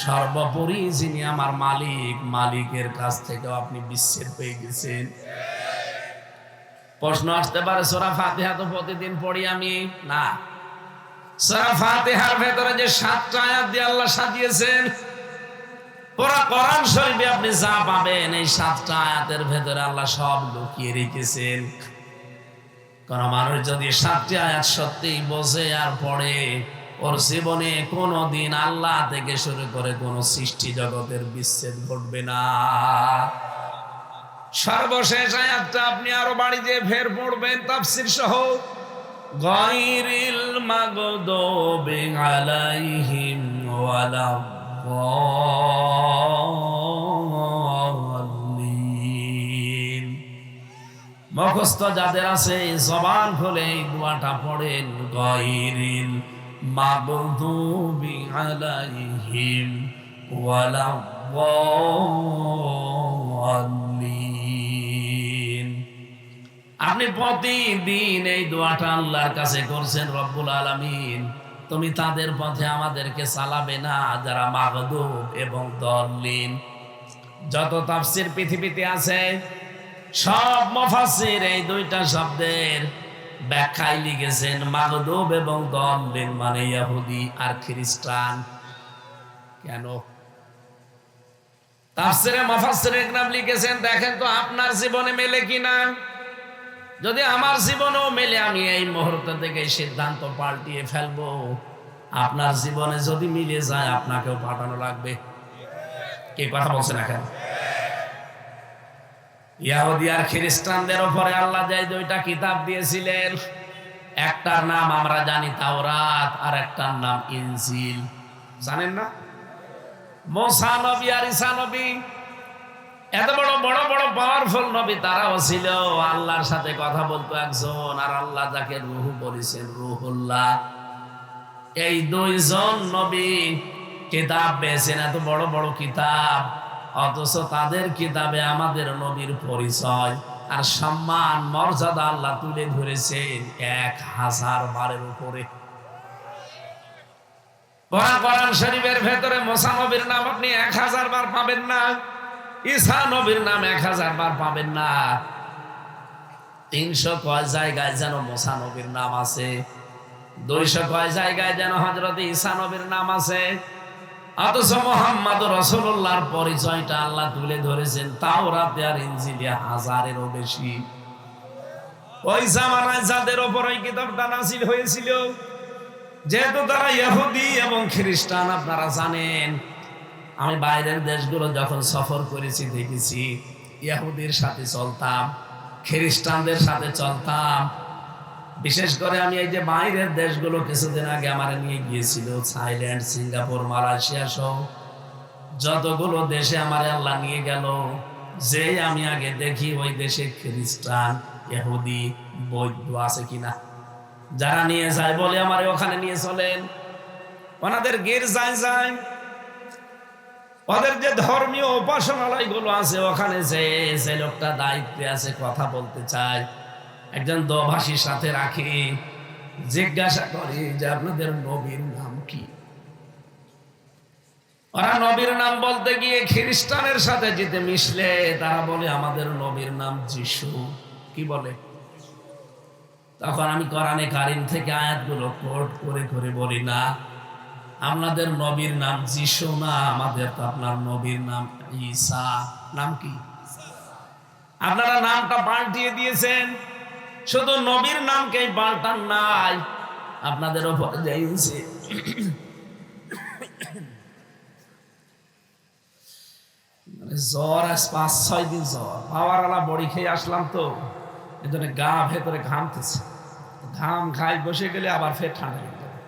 সর্বোপরি যিনি আমার মালিক, মালিকের কাছ থেকেও আপনি বিচ্ছেদ পেয়ে গেছেন। প্রশ্ন আসতে পারে সূরা ফাতিহা তো প্রতিদিন পড়ি আমি। না, সূরা ফাতিহার ভেতরে যে 7টা আয়াত দিয়ে আল্লাহ সাজিয়েছেন, পুরা কোরআন শরীফে আপনি যা পাবেন এই 7টা আয়াতের ভেতরে আল্লাহ সব লুকিয়ে রেখেছেন। কোন মানুষ যদি 7টি আয়াত সত্যি বোঝে আর পড়ে, ওর জীবনে কোনোদিন আল্লাহ থেকে শুরু করে কোন সৃষ্টি জগতের বিচ্ছেদ ঘটবে না। সর্বশেষ আয়াতটা আপনি আরো বাড়িতে ফের পড়বেন তাফসীর সহ। গায়রিল মাগদুবি আলাইহিম ওয়ালাদ-দাল্লিন। মুখস্থ যাদের আছে জবান খুলে এই দোয়াটা পড়েন, গায়রিল মাগদুবি আলাইহিম ওয়ালাদ-দাল্লিন। আপনি প্রতিদিন এই দোয়াটা আল্লাহর কাছে করছেন, রব্বুল আলামিন তুমি তাদের পথে আমাদেরকে চালাবে না যারা মাগদুব এবং দল্লিন। যত তাফসীর পৃথিবীতে আছে সব মুফাসসির এই দুইটা শব্দের ব্যাখ্যায় লিখেছেন মাগদুব এবং দল্লিন মানে ইহুদি আর খ্রিস্টান। কেন? তাফসীরে মুফাসসিরে ইকরাম লিখেছেন, দেখেন তো আপনার জীবনে মেলে কিনা। যদি আমার জীবনেও মেলে, আমি এই মুহূর্ত থেকে সিদ্ধান্ত পাল্টিয়ে ফেলবো। আপনার জীবনে যদি মিলে যায়, আপনাকেও পাঠানো লাগবে। কে কথা বলছে না কেন? ইহুদি আর খ্রিস্টানদের উপরে আল্লাহ যে দুইটা কিতাব দিয়েছিলেন, একটার নাম আমরা জানি তাওরাত, আর একটার নাম ইনজিল। জানেন না? মুসা নবী আর ঈসা নবী এত বড় বড় বড় পাওয়ারফুল নবী, তারাও ছিল আল্লাহর সাথে কথা বলতো একজন, আর আল্লাহ যাকে রূহ বলেছেন রূহুল্লাহ। এই দুইজন নবী কিতাব পেয়েছেন, এত বড় বড় কিতাব, অথচ তাদের কিতাবে আমাদের নবীর পরিচয় আর সম্মান মর্যাদা আল্লাহ তুলে ধরেছেন 1000 বারের উপরে। কোরআন শরীফের ভেতরে মুসা নবীর নাম আপনি 1000 বার পাবেন না, ঈসা নবীর নাম 1000 বার পাবেন না। 300 কয় জায়গায় যেন মুসা নবীর নাম আছে, 200 কয় জায়গায় যেন হযরত ঈসা নবীর নাম আছে। অথচ মুহাম্মদ রাসূলুল্লাহর পরিচয়টা আল্লাহ তুলে ধরেছেন তাওরাতে আর ইনজিলে 1000-এরও বেশি। ওই জামানায় যাদের উপর এই কিতাবটা নাযিল হয়েছিল, যেহেতু তারা ইহুদি এবং খ্রিস্টান, আপনারা জানেন আমি বাইরের দেশগুলো যখন সফর করেছি দেখেছি ইহুদির সাথে চলতাম, খ্রিস্টানদের সাথে চলতাম। বিশেষ করে আমি এই যে বাইরের দেশগুলো কিছুদিন আগে আমার নিয়ে গিয়েছিল, থাইল্যান্ড, সিঙ্গাপুর, মালয়েশিয়া সহ যতগুলো দেশে আমার আল্লাহ নিয়ে গেল, যে আমি আগে দেখি ওই দেশে খ্রিস্টান ইহুদি বৌদ্ধ আছে কিনা। যারা নিয়ে যায় বলে আমার ওখানে নিয়ে চলেন, ওনাদের গির্জায় যায়, ওদের যে ধর্মীয় উপাসনালয়গুলো আছে ওখানে যে লোকটা দায়িত্বে আছে কথা বলতে চায়, একজন দোভাষীর সাথে রাখি, জিজ্ঞাসা করি যে আপনাদের নবীর নাম কি। ওরা নবীর নাম বলতে গিয়ে খ্রিস্টানের সাথে যেতে মিশলে তারা বলে আমাদের নবীর নাম যিশু। কি বলে? তখন আমি কোরআনে কারীম থেকে আয়াতগুলো কোট করে করে বলি, না, আপনাদের নবীর নাম যিশু না, আমাদের তো আপনার নবীর নাম ঈসা। নাম কি? আপনারা নামটা পাল্টিয়ে দিয়েছেন, শুধু নবীর নামকে পাল্টান নাই, আপনাদের উপর যাইছে। জ্বর আজ 5-6 দিন জ্বর, পাওয়ার আলা বড়ি খেয়ে আসলাম তো, এই জন্য গা ভেতরে ঘামতেছে। ঘাম খাই বসে গেলে আবার ফের ঠান্ডা লেগে যাবে।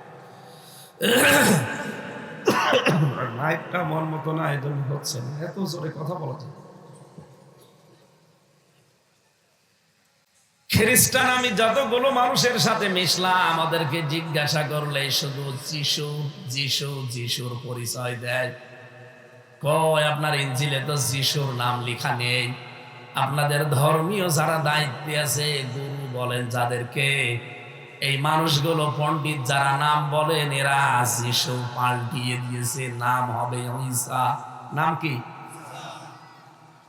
মাইকটা মন মতো না, এই জন্য হচ্ছে না, এত জোরে কথা বলা যায়। খ্রিস্টান আমি যতগুলো মানুষের সাথে মিশলাম, আমাদেরকে জিজ্ঞাসা করলে শুধু যিশু যিশু যিশুর পরিচয় দেয়। কয় আপনার ইনজিলে তো যিশুর নাম লেখা নেই। আপনাদের ধর্মীয় যারা দায়িত্বে আছে, গুরু বলেন যাদেরকে, এই মানুষগুলো পণ্ডিত যারা নাম বলেন, এরা যিশু পাল্টিয়ে দিয়েছে, নাম হবে ঈসা। নাম কি?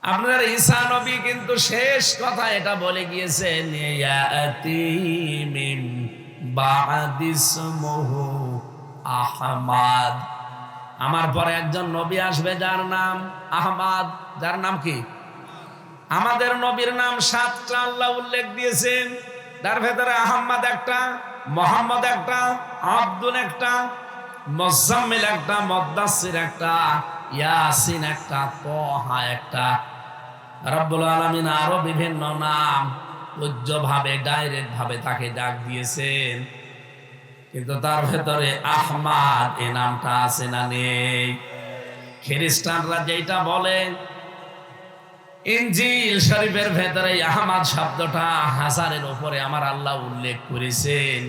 আপনার ঈসা নবী কিন্তু শেষ কথা এটা বলে গিয়েছেন, ইয়াতি মিন বা'দিসমুহু আহমদ, আমার পরে একজন নবী আসবে যার নাম আহমদ। যার নাম কি? আমাদের নবীর নাম 7টা আল্লাহ উল্লেখ দিয়েছেন, তার ভেতরে আহমদ একটা, মোহাম্মদ একটা, আব্দুল একটা, মুজাম্মিল একটা, মুদ্দাসসির একটা, ইয়াসিন একটা, তাহা একটা। রব্বুল আলামিন আরো বিভিন্ন নাম উজ্জ্বলভাবে ডাইরেক্ট ভাবে তাকে ডাক দিয়েছেন, কিন্তু তার ভেতরে আহমদ এই নামটা আছে না নেই? খ্রিস্টানরা যেটা বলে, ইনজিল শরীফের ভেতরে আহমদ শব্দটা 1000-এর উপরে আমার আল্লাহ উল্লেখ করেছেন।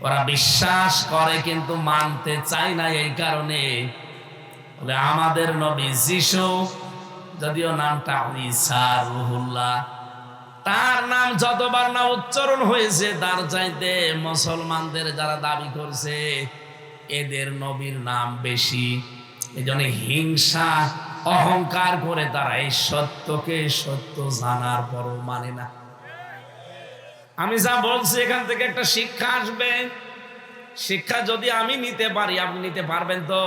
ওরা বিশ্বাস করে কিন্তু মানতে চায় না, এই কারণে বলে আমাদের নবী যিশু, যদিও নামটা ঈসা রুহুল্লাহ, তার নাম যতবার না উচ্চারণ হয়েছে তার চাইতে মুসলমানদের যারা দাবি করছে এদের নবীর নাম বেশি। এই জন্য হিংসা অহংকার করে তারা এই সত্যকে সত্য জানার পরও মানে না। আমি যা বলছি এখান থেকে একটা শিক্ষা আসবে। শিক্ষা যদি আমি নিতে পারি, আপনি নিতে পারবেন তো?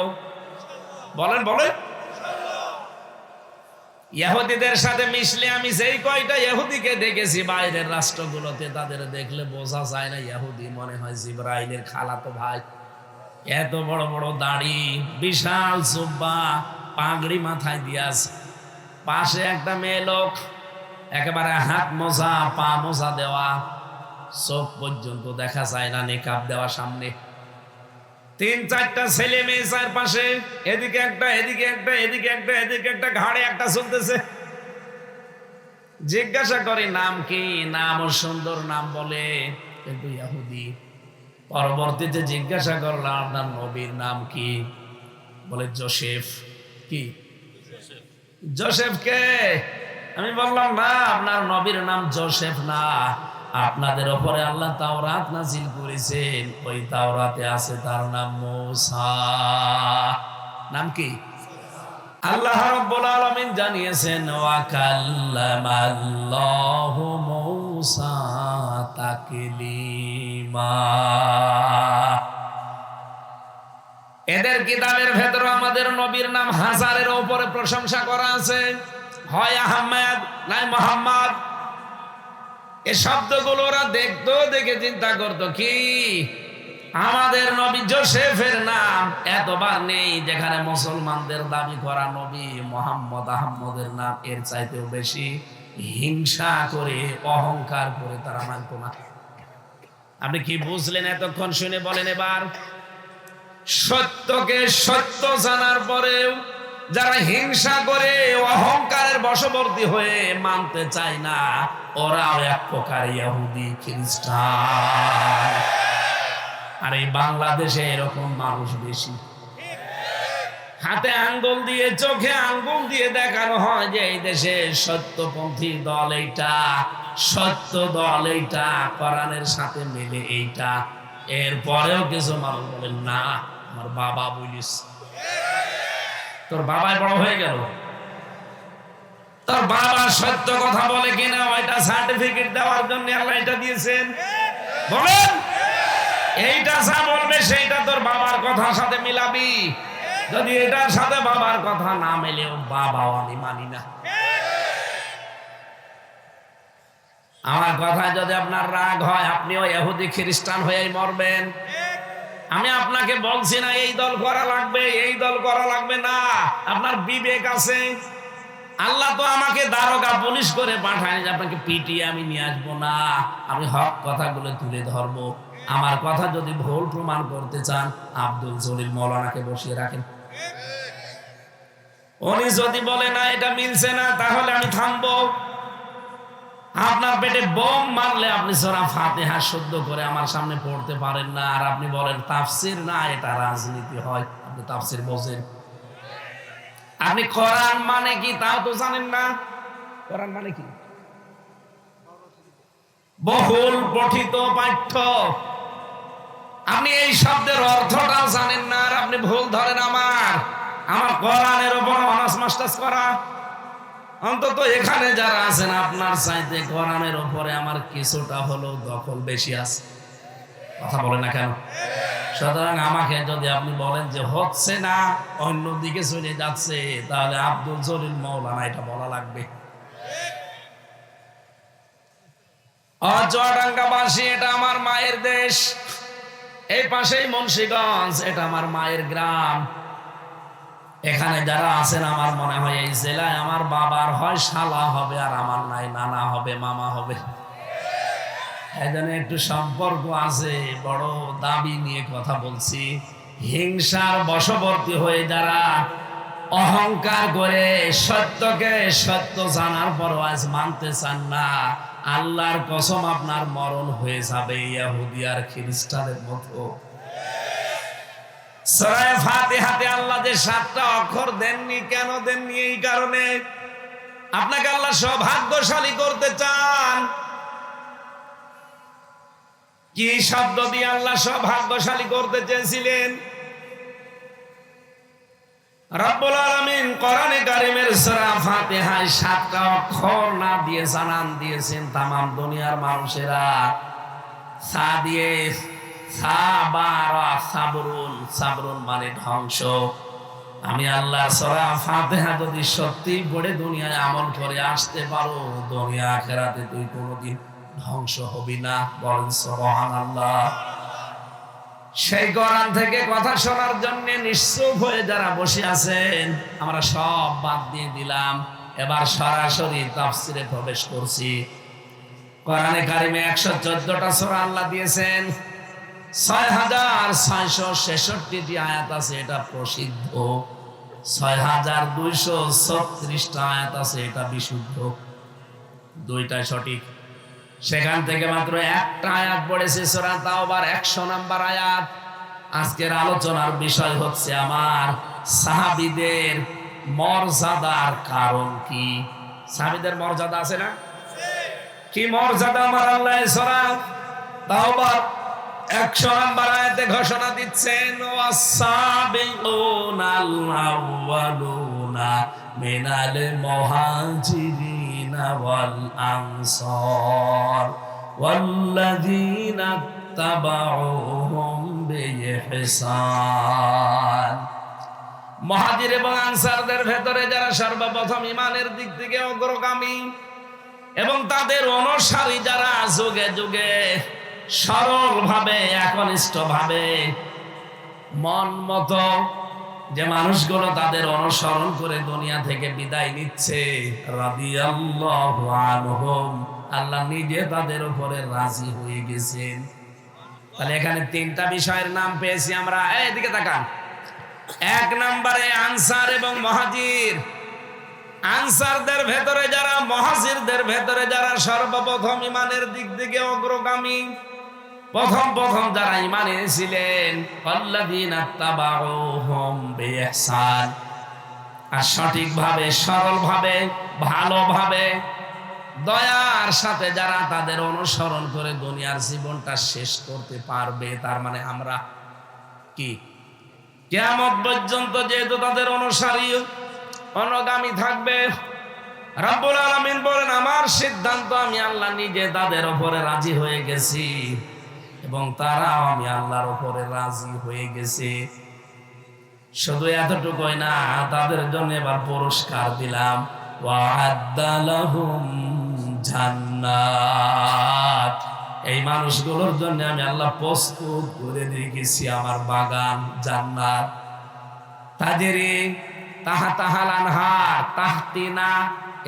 বলেন বলেন। ইহুদিদের সাথে মিশলে আমি যেই কয়টা ইহুদিকে দেখেছি বাইরের রাষ্ট্রগুলোতে, তাদের দেখলে বোঝা যায় না ইহুদি, মনে হয় জিবরাইলের খালাতো ভাই। এত বড় বড় দাড়ি, বিশাল জুব্বা, পাগড়ি মাথায় দিয়াস, পাশে একটা মেয়ে লোক একেবারে হাত মোজা পা মোজা দেওয়া, চোখ পর্যন্ত দেখা যায় না, নিকাব দেওয়া সামনে, 3-4টা ছেলে মেয়ে চারপাশে, এদিকে একটা এদিকে একটা এদিকে একটা এদিকে একটা, ঘাড়ে একটা চলতেছে। জিজ্ঞাসা করে নাম কি? নাম সুন্দর নাম বলে, কিন্তু ইহুদি। পরবর্তীতে জিজ্ঞাসা করলাম আপনার নবীর নাম কি? বলে জোসেফ। কি জোসেফ কে? আমি বললাম না, আপনার নবীর নাম জোসেফ না, আপনাদের উপরে আল্লাহ তাওরাত নাজিল করেছেন, ওই তাওরাতে আছে তার নাম মূসা। নাম কি? আল্লাহ রাব্বুল আলামিন জানিয়েছেন, ওয়া কাল্লামাল্লাহু মূসা তাকলিমা। এদের কিতাবের ভেতরে আমাদের নবীর নাম 1000-এর উপরে প্রশংসা করা আছে, হয় আহমদ নাই মোহাম্মদ। এই শব্দগুলো ওরা দেখতো, দেখে চিন্তা করতো কি আমাদের নবী জোসেফের নাম এতবার নেই, যেখানে মুসলমানদের দাবি করা নবী মোহাম্মদ আহমদের নাম এর চাইতেও বেশি। হিংসা করে অহংকার করে তারা মানত না। আপনি কি বুঝলেন এতক্ষণ শুনে বলেন এবার? সত্যকে সত্য জানার পরেও যারা হিংসা করে অহংকারের বশবর্তী হয়ে মানতে চায় না, ওরাও এক প্রকার ইহুদি খ্রিস্টান। আর এই বাংলাদেশে এরকম মানুষ বেশি। হাতে আঙ্গুল দিয়ে চোখে আঙ্গুল দিয়ে দেখানো হয় যে এই দেশে সত্যপন্থী দল এইটা, সত্য দল এইটা, কোরআনের সাথে মিলে এইটা। এরপরেও কিছু মানুষ বলেন না, আমার বাবা বলিস। তোর বাবাই বড় হয়ে গেল, তোর বাবা সত্য কথা বলে কিনা ওইটা সার্টিফিকেট দেওয়ার জন্য আল্লাহ এটা দিয়েছেন। বলেন এইটা যা বলবে সেইটা তোর বাবার কথার সাথে মিলাবি। যদি এটার সাথে বাবার কথা না মেলেও বাবাও আমি মানি না। আমার কথায় যদি আপনার রাগ হয়, আপনিও ইহুদি খ্রিস্টান হয়েই মরবেন। আমি আপনাকে বলছি না এই দল করা লাগবে, এই দল করা লাগবে না। আপনার বিবেক আছে। আল্লাহ তো আমাকে দারোগা পুলিশ করে পাঠায়নি যে আপনাকে পিটিয়ে আমি নিয়ে আসবো না। আমি হক কথাগুলো তুলে ধরবো। আমার কথা যদি ভুল প্রমাণ করতে চান, আব্দুল জলিল মৌলানাকে বসিয়ে রাখেন। উনি যদি বলে না এটা মিলছে না, তাহলে আমি থামবো। আপনার পেটে বোম মারলে আপনি সূরা ফাতিহা শুদ্ধ করে আমার সামনে পড়তে পারেন না, আর আপনি বলেন তাফসির না, এটা রাজনীতি হয়। আপনি তাফসির বোঝেন? আপনি কোরআন মানে কি তাও তো জানেন না। কোরআন মানে কি? বহুল পঠিত পাঠ্য। আপনি এই শব্দের অর্থটা জানেন না, আর আপনি ভুল ধরেন আমার কোরআনের উপর অনার্স মাস্টার্স করা। অন্তত এখানে যারা আছেন আপনার চাইতে কোরআনের উপরে আমার কিছুটা হলেও দখল বেশি আছে। কথা বলে না কেন? সুতরাং আমাকে যদি আপনি বলেন যে হচ্ছে না, অন্যদিকে চলে যাচ্ছে, তাহলে আব্দুল জলিল মৌলানা এটা বলা লাগবে। চুয়াডাঙ্গাবাসী, এটা আমার মায়ের দেশ। এই পাশেই মুন্সিগঞ্জ, এটা আমার মায়ের গ্রাম। এখানে যারা আছেন আমার মনে হয় এই জেলায় আমার বাবার হয় শালা হবে, আর আমার নাই নানা হবে, মামা হবে। এজন্য একটু সম্পর্ক আছে, বড় দাবি নিয়ে কথা বলছি। হিংসার বশবর্তী হয়ে যারা অহংকার করে সত্যকে সত্য জানার পর আজ মানতে চান না, আল্লাহর কসম আপনার মরণ হয়ে যাবে ইহুদি আর খ্রিস্টানের মতো। সূরা ফাতিহাতে আল্লাহ যে 7টা অক্ষর দেননি, কেন দেননি? এই কারণে আপনাকে আল্লাহ সৌভাগ্যশালী করতে চান। কি শব্দ দিয়ে আল্লাহ সৌভাগ্যশালী করতে চেয়েছিলেন? রব্বুল আলামিন কোরআনে কারীমের সূরা ফাতিহায় 7টা অক্ষর না দিয়ে জানান দিয়েছেন তামাম দুনিয়ার মানুষেরা। সা দিয়ে সাবরুন, সাবরুন মানে ধ্বংস। আমি আল্লাহ সূরা ফাতিহা যদি সত্যি পড়ে দুনিয়ায় আমল করে আসতে পারো, দুনিয়া আখিরাতে তুই কোনোদিন ধ্বংস হবি না। বলেন সুবহানাল্লাহ। সেই কোরআন থেকে কথা শোনার জন্য নিশ্চুপ হয়ে যারা বসে আছেন, আমরা সব বাদ দিয়ে দিলাম। এবার সরাসরি তাফসিরে প্রবেশ করছি। কোরআনে কারিমে 114টা সূরা আল্লাহ দিয়েছেন। 6666টি আয়াত আছে, এটা প্রসিদ্ধ। 6236টা আয়াত আছে, এটা বিশুদ্ধ। দুইটাই সঠিক। সেখান থেকে মাত্র একটা আয়াত পড়েছে সূরা তাওবার 100 নম্বর আয়াত। আজকের আলোচনার বিষয় হচ্ছে আমার সাহাবীদের মর্যাদার কারণ কি। সাহাবীদের মর্যাদা আছে না? কি মর্যাদা আমার আল্লাহ সূরা তাওবার 100 নম্বর আয়াতে ঘোষণা দিচ্ছেন, ওয়াসাবিকুনাল আউয়ালুনা মিনাল মুহাজিরিনা ওয়াল আনসার ওয়াল্লাযীনা তাবাউহুম বিইহসান। মুহাজির এবং আনসারদের ভেতরে যারা সর্বপ্রথম ঈমানের দিক থেকে অগ্রগামী এবং তাদের অনুসারী যারা যুগে যুগে সরল ভাবে, একনিষ্ঠ ভাবে, মন মতো যে মানুষগুলো তাদের অনুসরণ করে দুনিয়া থেকে বিদায় নিচ্ছে, রাদিয়াল্লাহু আনহুম, আল্লাহ নিজে তাদের উপরে রাজি হয়ে গেছেন। তাহলে এখানে 3টা বিষয়ের নাম পেয়েছি আমরা। এইদিকে তাকান। 1 নম্বরে আনসার এবং মুহাজির। আনসারদের ভেতরে যারা, মুহাজিরদের ভেতরে যারা সর্বপ্রথম ঈমানের দিক থেকে অগ্রগামী, প্রথম যারা ঈমান এনেছিলেন, আল্লাযীনা তাবাউহুম বিইহসান, আর সঠিকভাবে, সরলভাবে, ভালোভাবে, দয়ার সাথে যারা তাদের অনুসরণ করে দুনিয়ার জীবনটা শেষ করতে পারবে। তার মানে আমরা কি কিয়ামত পর্যন্ত যেহেতু তাদের অনুসারী, অনুগামী থাকবে। রব্বুল আলামিন বলেন, আমার সিদ্ধান্ত আমি আল্লাহ নিজে তাদের উপরে রাজি হয়ে গেছি এবং তারাও আমি আল্লাহর উপরে রাজি হয়ে গেছে। শুধু এতটুকুই না, তাদের জন্য এবার পুরস্কার দিলাম, ওয়া'আদ্দা লাহুম জান্নাত। এই মানুষগুলোর জন্য আমি আল্লাহ প্রস্তুত করে রেখেছি আমার বাগান জান্নাত। তাজরি তাহতাহাল আনহার, তাহতিনা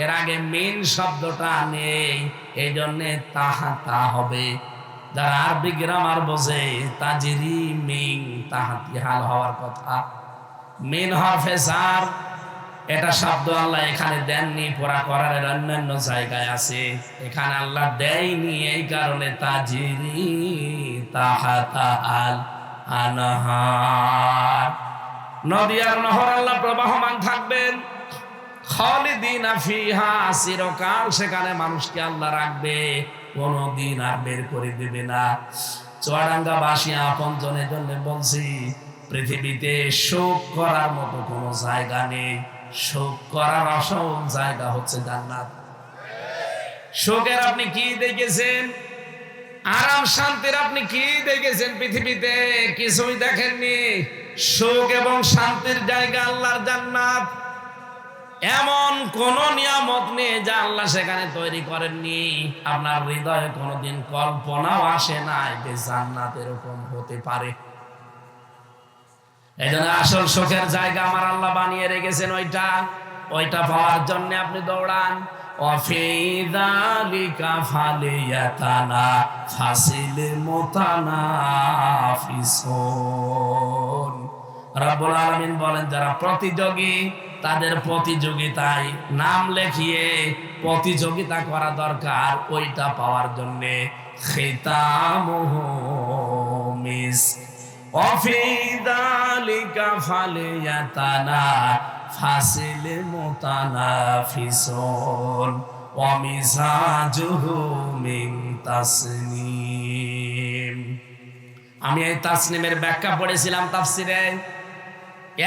এর আগে মিন শব্দটা নেই, এই জন্য তাহাতা হবে। যারা আরবি গ্রামার বোঝে, তাজরি মিন তাহতিহাল হওয়ার কথা। মিন হরফে জার, এটা শব্দ আল্লাহ এখানে দেননি, পুরা কোরআনের অন্যান্য জায়গায় আছে, এখানে আল্লাহ দেয়নি। এই কারণে তাজরি তাহতাহাল আনহার, নদী আর নহর আল্লাহ প্রবাহমান থাকবেন। খালিদিনা ফিহা, চিরকাল সেখানে মানুষকে আল্লাহ রাখবে, কোনদিন আর বের করে দেবে না। চুয়াডাঙ্গাবাসী আপনজনের জন্য বলছি, পৃথিবীতে শোক করার মতো কোনো জায়গা নেই। শোক করার আসল জায়গা হচ্ছে জান্নাত। শোকের আপনি কি দেখেছেন? আরাম শান্তির আপনি কি দেখেছেন? পৃথিবীতে কিছুই দেখেননি। সুখ এবং শান্তির জায়গা আল্লাহর জান্নাত। এমন কোন নিয়ামত নেই যা আল্লাহ সেখানে তৈরি করেননি। আপনার হৃদয়ে কোনোদিন কল্পনাও আসে নাই যে জান্নাত এরকম হতে পারে। এই জন্য আসল সুখের জায়গা আমার আল্লাহ বানিয়ে রেখেছেন, ওইটা পাওয়ার জন্য আপনি দৌড়ান। وفي ذلك فليتنافس المتنافسون। রব্বুল আলামিন বলেন, যারা প্রতিযোগী তাদের প্রতিযোগিতায় নাম লেখিয়ে প্রতিযোগিতা করা দরকার, ওইটা পাওয়ার জন্য। খিতামুহু মিস্ক ওয়াফি যালিকা ফালিয়াতানাফাসিল মুতানাফিসুন ওয়া মিজাজুহু মিন তাসনিম। আমি এই তাসনিমের ব্যাখ্যা পড়েছিলাম তাফসিরে।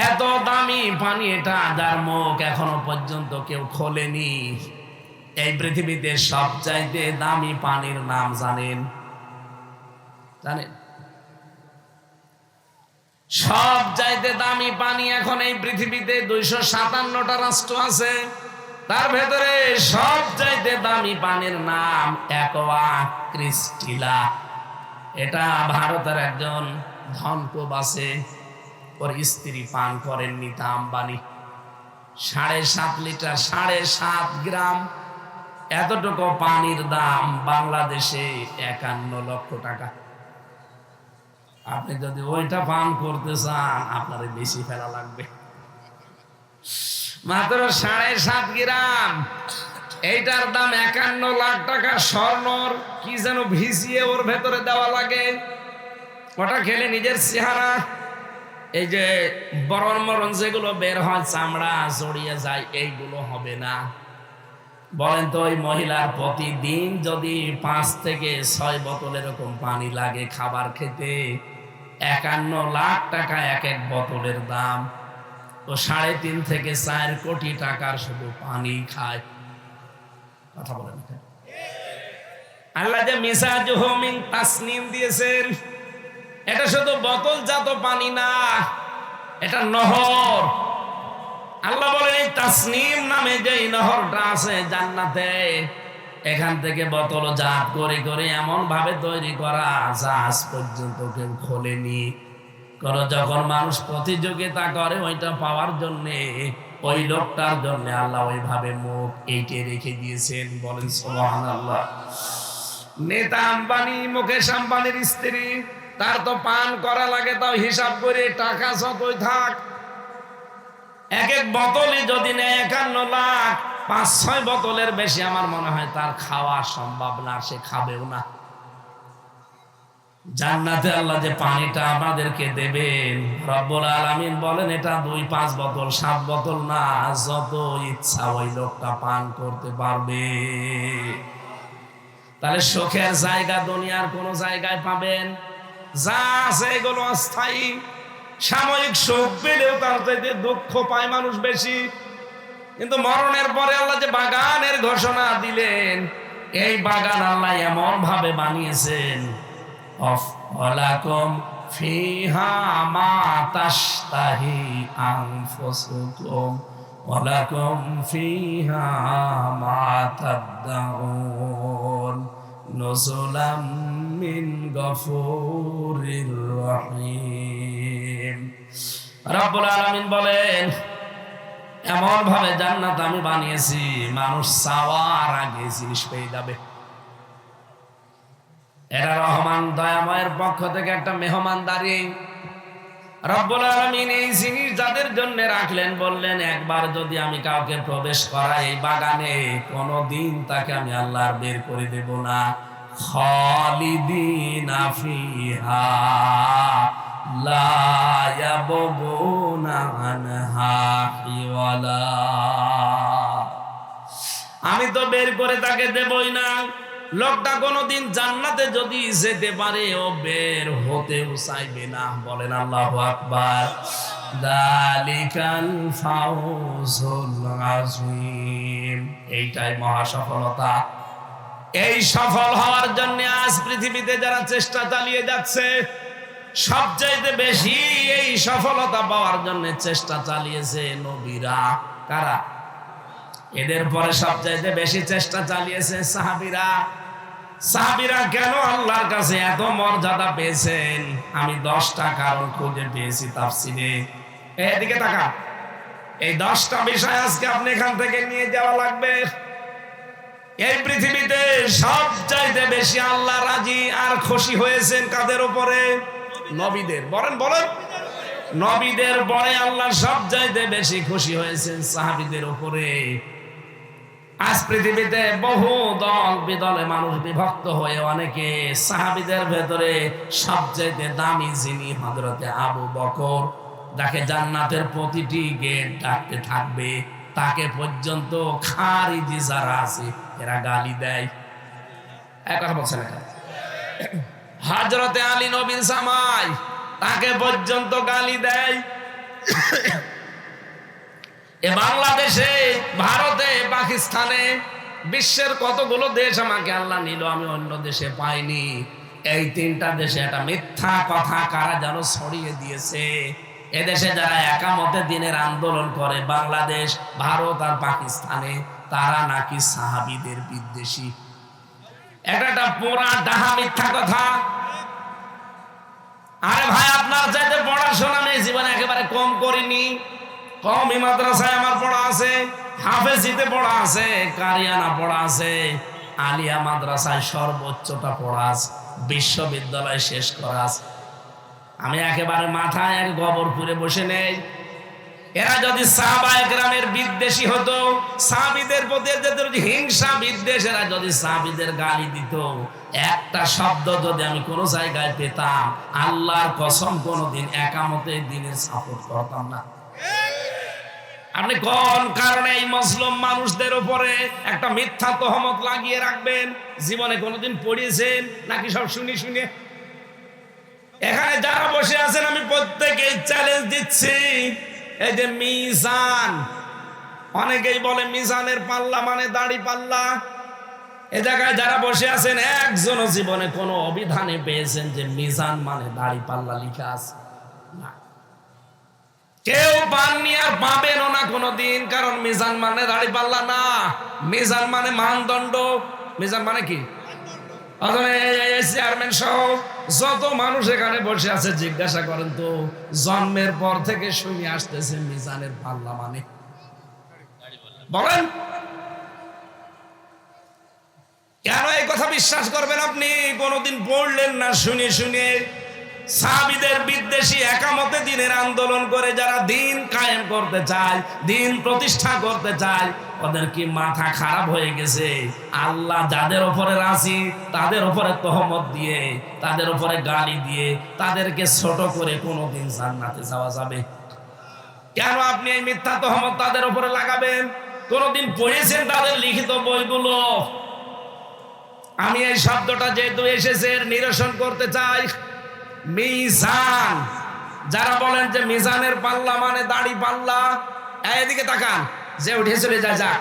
এত দামি পানি এটা, যার মুখ এখনো পর্যন্ত কেউ খোলেনি। এই পৃথিবীতে সবচাইতে দামি পানির নাম জানেন? সব চাইতে দামি পানি এখন এই পৃথিবীতে 257টা রাষ্ট্র আছে, তার ভেতরে সব চাইতে দামি পানির নাম অ্যাকোয়া ক্রিস্টালা। এটা ভারতের একজন ধনকুব আছে, ওর স্ত্রী পান করেন নীতা আম্বানি। 7.5 লিটার, 7.5 গ্রাম, এতটুকু পানির দাম বাংলাদেশে 51 লক্ষ টাকা। আপনি যদি ওইটা পান করতে চান, আপনার বেশি ফেলা লাগবে। মাত্র 7.5 গ্রাম, এইটার দাম 51 লাখ টাকা। স্বর্ণর কি যেন ভিজিয়ে ওর ভেতরে দেওয়া লাগে, ওটা খেলে নিজের চেহারা, এই যে বরণ মরণ যেগুলো বের হয়, চামড়া জড়িয়ে যায়, এইগুলো হবে না। বলেন তো, ওই মহিলার প্রতিদিন যদি 5 থেকে 6 বোতল এরকম পানি লাগে খাবার খেতে, 51 লাখ টাকা এক এক বোতলের দাম। ও 3.5 থেকে 4 কোটি টাকার শুধু পানি খায়। কথা বলেন, আল্লাহ যে মিজাজুহু মিন তাসনিম দিয়েছেন, এটা শুধু বোতলজাত পানি না, এটা নহর। আল্লাহ বলেন, এই তাসনিম নামে যে নহরটা আছে জান্নাতে, এখান থেকে বোতল জাত করে করে এমন ভাবে তৈরি করা যা আজ পর্যন্ত কেউ খোলেনি। যখন মানুষ প্রতিযোগিতা করে ওইটা পাওয়ার জন্য, ওই লোকটার জন্য আল্লাহ ওইভাবে মুখ এইটে রেখে দিয়েছেন। বলেন সুবহানাল্লাহ। নেতা আম্বানি, মুকেশ আম্বানির স্ত্রী, তার তো পান করা লাগে, তাও হিসাব করে টাকা যতই থাক, এক এক বোতলে যদি নেয় 51 লাখ, 5-6 বোতলের বেশি আমার মনে হয় তার খাওয়া সম্ভব না, সে খাবেও না। জান্নাতে আল্লাহ যে পানিটা আমাদেরকে দেবেন, রব্বুল আলামিন বলেন, এটা 2-5 বোতল 7 বোতল না, যত ইচ্ছা ওই লোকটা পান করতে পারবে। তাহলে সুখের জায়গা দুনিয়ার কোন জায়গায় পাবেন? যা আছে এগুলো অস্থায়ী। সাময়িক সুখ পেলেও তার চাইতে দুঃখ পায় মানুষ বেশি। কিন্তু মরণের পরে আল্লাহ যে বাগানের ঘোষণা দিলেন, এই বাগান আল্লাহ এমন ভাবে বানিয়েছেন, ওয়ালাকুম ফিহা মা তাশতাহি আনফুসুকুম ওয়ালাকুম ফিহা মা তাদউন নুজুলাম মিন গফুরির রহিম। রব্বুল আলামিন বলেন, এমন ভাবে জান্নাত আমি বানিয়েছি মানুষ চাওয়ার আগে জিনিস পেয়ে যাবে। এরা রহমান দয়াময়ের পক্ষ থেকে একটা মেহমানদারি। রব্বুল আলামিন এই জিনিস যাদের জন্য রাখলেন, বললেন একবার যদি আমি কাউকে প্রবেশ করাই এই বাগানে, কোনদিন তাকে আমি আল্লাহর বের করে দেব না। খালিদিনা ফিহা লা ইয়াবগুনা আনহা হিওয়ালা। আমি তো বের করে তাকে দেবই না। লোকটা কোনদিন জান্নাতে যদি যেতে পারে, ও বের হতেও চাইবে না। বলেন আল্লাহু আকবার। যালিকাল ফাউজুল আযীম। এইটাই মহা সফলতা। এই সফল হওয়ার জন্য আজ পৃথিবীতে যারা চেষ্টা চালিয়ে যাচ্ছে, সবচাইতে বেশি এই সফলতা পাওয়ার জন্য চেষ্টা চালিয়েছে নবীরা। কারা? এদের পরে সবচাইতে বেশি চেষ্টা চালিয়েছে সাহাবীরা। সাহাবীরা কেন আল্লাহর কাছে এত মর্যাদা পেয়েছেন? আমি 10টা কারণ খুঁজে পেয়েছি তাফসীরে। এদিকে তাকা। এই 10টা বিষয় আজকে আপনি এখান থেকে নিয়ে যাওয়া লাগবে। এই পৃথিবীতে সবচাইতে বেশি আল্লাহ রাজি আর খুশি হয়েছেন কাদের উপরে? নবীদের। বলেন বলেন। নবীদের পরে আল্লাহ সবচাইতে বেশি খুশি হয়েছেন সাহাবীদের উপরে। আজ পৃথিবীতে বহু দল বিদলে মানুষ বিভক্ত হয়ে অনেকে সাহাবীদের ভেতরে সবচাইতে দামি যিনি হযরতে আবু বকর, যাকে জান্নাতের প্রতিটি গেট ডাকতে থাকবে, তাকে পর্যন্ত খারিজি যারা আছে এরা গালি দেয়। এক কথা বলছেন এটা। হযরতে আলী নবীর জামাই, তাকে পর্যন্ত গালি দেয়। এ বাংলাদেশে, ভারতে, পাকিস্তানে, বিশ্বের কতগুলো দেশ আমাকে আল্লাহ নিল, আমি অন্য দেশে পাইনি। এই 3টা দেশে একটা মিথ্যা কথা কারা যেন ছড়িয়ে দিয়েছে। এদেশে যারা একামতে দিনের আন্দোলন করে, বাংলাদেশ, ভারত আর পাকিস্তানে, তারা নাকি সাহাবীদের বিদ্বেষী। এটা পুরা ডাহা মিথ্যা কথা। আরে ভাই, আপনার চাইতে পড়াশোনা আমি জীবনে একেবারে কম করিনি। কওমি মাদ্রাসায় আমার পড়া আছে, হাফেজিতে পড়া আছে, কারিয়ানা পড়া আছে, আলিয়া মাদ্রাসায় সর্বোচ্চটা পড়া আছে, বিশ্ববিদ্যালয় শেষ করা আছে। আমি একেবারে মাথায় এক গোবর পুরে বসে নেই। এরা যদি সাহাবায়ে কেরামের বিদ্বেষী হতো, সাহাবীদের প্রতি যদি হিংসা বিদ্বেষ, এরা যদি সাহাবীদের গালি দিত, একটা শব্দ যদি আমি কোন জায়গায় পেতাম, আল্লাহর কসম কোনদিন একামতে দিনের সাপোর্ট করতাম না। আপনি কোন কারণে এই মুসলিম মানুষদের উপরে একটা মিথ্যা তহমত লাগিয়ে রাখবেন? জীবনে কোনদিন পড়িয়েছেন নাকি সব শুনে শুনে? এখানে যারা বসে আছেন আমি প্রত্যেককে চ্যালেঞ্জ দিচ্ছি, এই যে মিজান, অনেকেই বলে মিজানের পাল্লা মানে দাড়ি পাল্লা। এ জায়গায় যারা বসে আছেন, একজনও জীবনে কোনো অভিধানে পেয়েছেন যে মিজান মানে দাড়ি পাল্লা লেখা আছে? না, কেউ পাননি আর পাবেনও না কোনোদিন। কারণ মিজান মানে দাড়ি পাল্লা না, মিজান মানে মানদণ্ড। মিজান মানে কি? চেয়ারম্যান সহ যত মানুষ এখানে বসে আছে জিজ্ঞাসা করেন তো, জন্মের পর থেকে শুনে আসতেছে মিজানের পাল্লা মানে? বলেন কেন এই কথা বিশ্বাস করবেন আপনি? কোনদিন পড়লেন না শুনে শুনে? সাহাবীদের বিদ্বেষী একামতে দিনের আন্দোলন করে যারা দিন কায়েম করতে চায়, দিন প্রতিষ্ঠা করতে চায়, ওদের কি মাথা খারাপ হয়ে গেছে? আল্লাহ যাদের উপরে রাজি তাদের উপরে তহমত দিয়ে, তাদের উপরে গালি দিয়ে, তাদেরকে ছোট করে কোনোদিন জান্নাতে যাওয়া যাবে? কেন আপনি এই মিথ্যা তহমত তাদের উপরে লাগাবেন? কোনদিন পড়েছেন তাদের লিখিত বইগুলো? আমি এই শব্দটা যেহেতু এসেছে নিরসন করতে চাই। মিজান, যারা বলেন যে মিজানের পাল্লা মানে দাড়ি পাল্লা, এদিকে তাকান। যে উঠে চলে যায় যাক,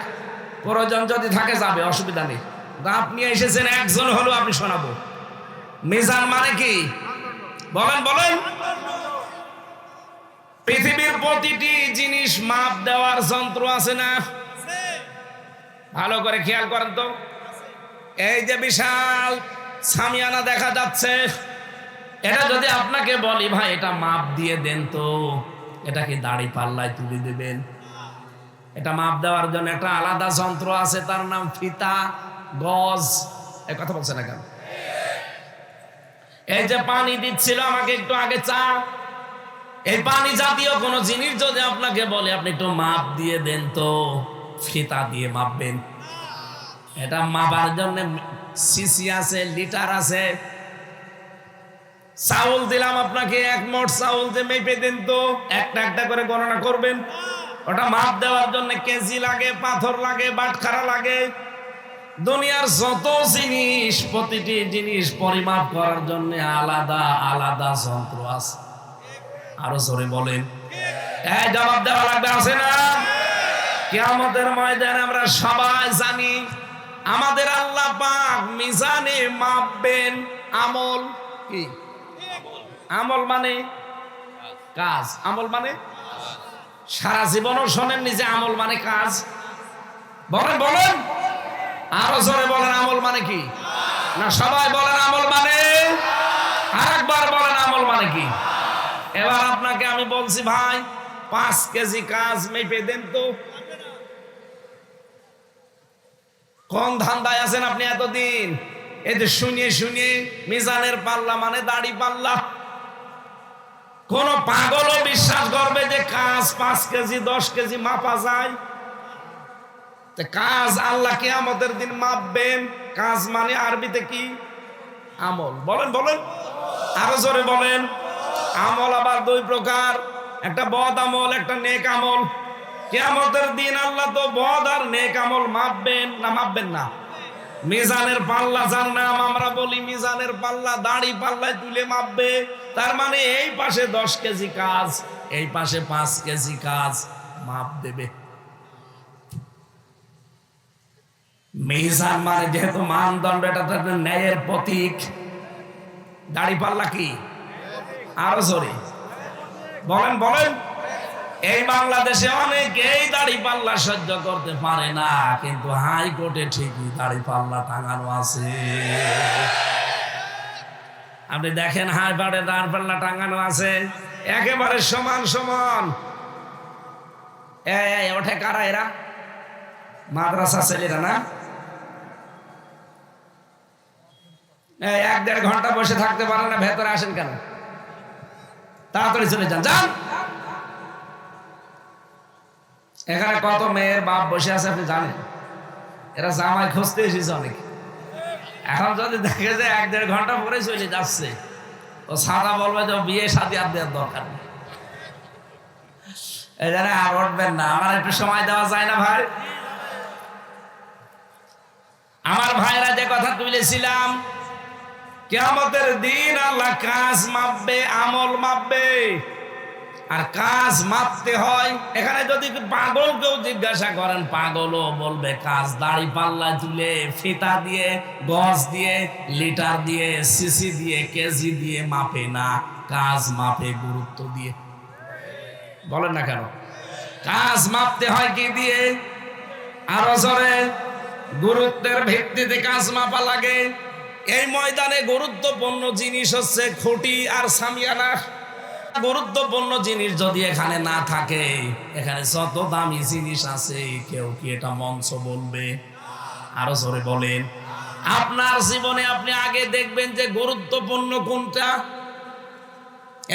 প্রয়োজন যদি থাকে যাবে, অসুবিধা নেই। আপনি এসেছেন একজন হলো, আপনি শোনাবো। মিজান মানে কি? বলেন বলেন। পৃথিবীর প্রতিটি জিনিস মাপ দেওয়ার যন্ত্র আছে না? ভালো করে খেয়াল করেন তো। এই যে বিশাল সামিয়ানা দেখা যাচ্ছে, এটা যদি আপনাকে বলি ভাই এটা মাপ দিয়ে দেন তো, এটা কি দাড়ি পাল্লায় তুলে দেবেন? এটা মাপ দেওয়ার জন্য একটা আলাদা যন্ত্র আছে, তার নাম ফিতা, গজ। এই কথা বলছে না কেন? এই যে পানি দিচ্ছিল আমাকে একটু আগে চা, এই পানি জাতীয় কোন জিনিস যদি আপনাকে বলে আপনি একটু মাপ দিয়ে দেন তো, ফিতা দিয়ে মাপবেন। এটা মাপার জন্য সিসি আছে, লিটার আছে। চাউল দিলাম আপনাকে, 1 মোট চাউল দিয়ে মেপে দেন তো, একটা একটা করে গণনা করবেন। ওটা মাপ দেওয়ার জন্য কেজি লাগে, পাথর লাগে, বাটখারা লাগে। দুনিয়ার যত জিনিস, প্রতিটি জিনিস পরিমাপ করার জন্য আলাদা আলাদা যন্ত্র আছে। আরো জোরে বলেন। এই জবাব দেওয়া লাগবে, আছে না? কিয়ামতের ময়দানে আমরা সবাই জানি আমাদের আল্লাহ পাক মিজানে মাপবেন আমল। কি আমল মানে? কাজ। আমল মানে সারা জীবনও শোনেননি যে আমল মানে কাজ? বলেন বলেন, আরো জোরে বলেন। আমল মানে কি? না সবাই বলেন আমল মানে? আরেকবার বলেন আমল মানে কি? এবার আপনাকে আমি বলছি ভাই 5 কেজি কাজ মেপে দেন তো। কোন ধান্দায় আছেন আপনি এতদিন? এই যে শুনিয়ে শুনিয়ে মিজানের পাল্লা মানে দাড়ি পাল্লা। কোন পাগলও বিশ্বাস করবে যে কাজ 5 কেজি 10 কেজি মাপা যায়? কাজ আল্লাহ কিয়ামতের দিন মাপবেন। কাজ মানে আরবিতে কি? আমল। বলেন বলেন, আরো জোরে বলেন। আমল আবার 2 প্রকার, একটা বদ আমল, একটা নেক আমল। কিয়ামতের দিন আল্লাহ তো বদ আর নেক আমল মাপবেন না মাপবেন না? মিজানের পাল্লা, যার নাম আমরা বলি মিজানের পাল্লা, দাড়ি পাল্লায় তুলে মাপবে। তার মানে এই পাশে 10 কেজি কাজ, এই পাশে 5 কেজি কাজ মাপ দেবে। মিজান মানে যেহেতু মানদণ্ড, এটা তাদের ন্যায়ের প্রতীক। দাড়ি পাল্লা কি? আরো জোরে বলেন বলেন। এই বাংলাদেশে অনেকেই দাড়ি পাল্লা সহ্য করতে পারে না, কিন্তু হাইকোর্টে ঠিকই দাড়ি পাল্লা টাঙানো আছে। আপনি দেখেন হাইকোর্টে দাড়ি পাল্লা টাঙানো আছে, একেবারে সমান সমান। ওঠে কারা? এরা মাদ্রাসা ছেলেরা না? 1-1.5 ঘন্টা বসে থাকতে পারেন না, ভেতরে আসেন কেন? তাড়াতাড়ি চলে যান, যান। এখানে কত মেয়ের বাপ বসে আছে আপনি জানেন? এরা জামাই খুঁজতে এসেছে অনেক। এখন যদি দেখে যে 1-1.5 ঘন্টা পরে চলে যাচ্ছে, ও সাদা বলবে যে বিয়ে শাদী আর দেওয়ার দরকার নেই। এই জানে আর উঠবেন না। আমার একটু সময় দেওয়া যায় না ভাই? আমার ভাইরা যে কথা তুলেছিলাম, কিয়ামতের দিন আল্লাহ কাজ মাপবে, আমল মাপবে। আর কাজ মাপতে হয়, এখানে যদি পাগল কেউ জিজ্ঞাসা করেন, পাগলও বলবে কাজ দাড়ি পাল্লায় তুলে, ফিতা দিয়ে, গজ দিয়ে, লিটার দিয়ে, সিসি দিয়ে, কেজি দিয়ে মাপে না, কাজ মাপে গুরুত্ব দিয়ে। বলেন না কেন? কাজ মাপতে হয় কি দিয়ে? আরো জোরে। গুরুত্বের ভিত্তিতে কাজ মাপা লাগে। এই ময়দানে গুরুত্বপূর্ণ জিনিস হচ্ছে খুঁটি আর সামিয়ানা। গুরুত্বপূর্ণ জিনিস যদি এখানে না থাকে, এখানে যত দামি জিনিস আছে কেউ কি এটা মঞ্চ বলবে? আরো জোরে বলেন। আপনার জীবনে আপনি আগে দেখবেন যে গুরুত্বপূর্ণ কোনটা।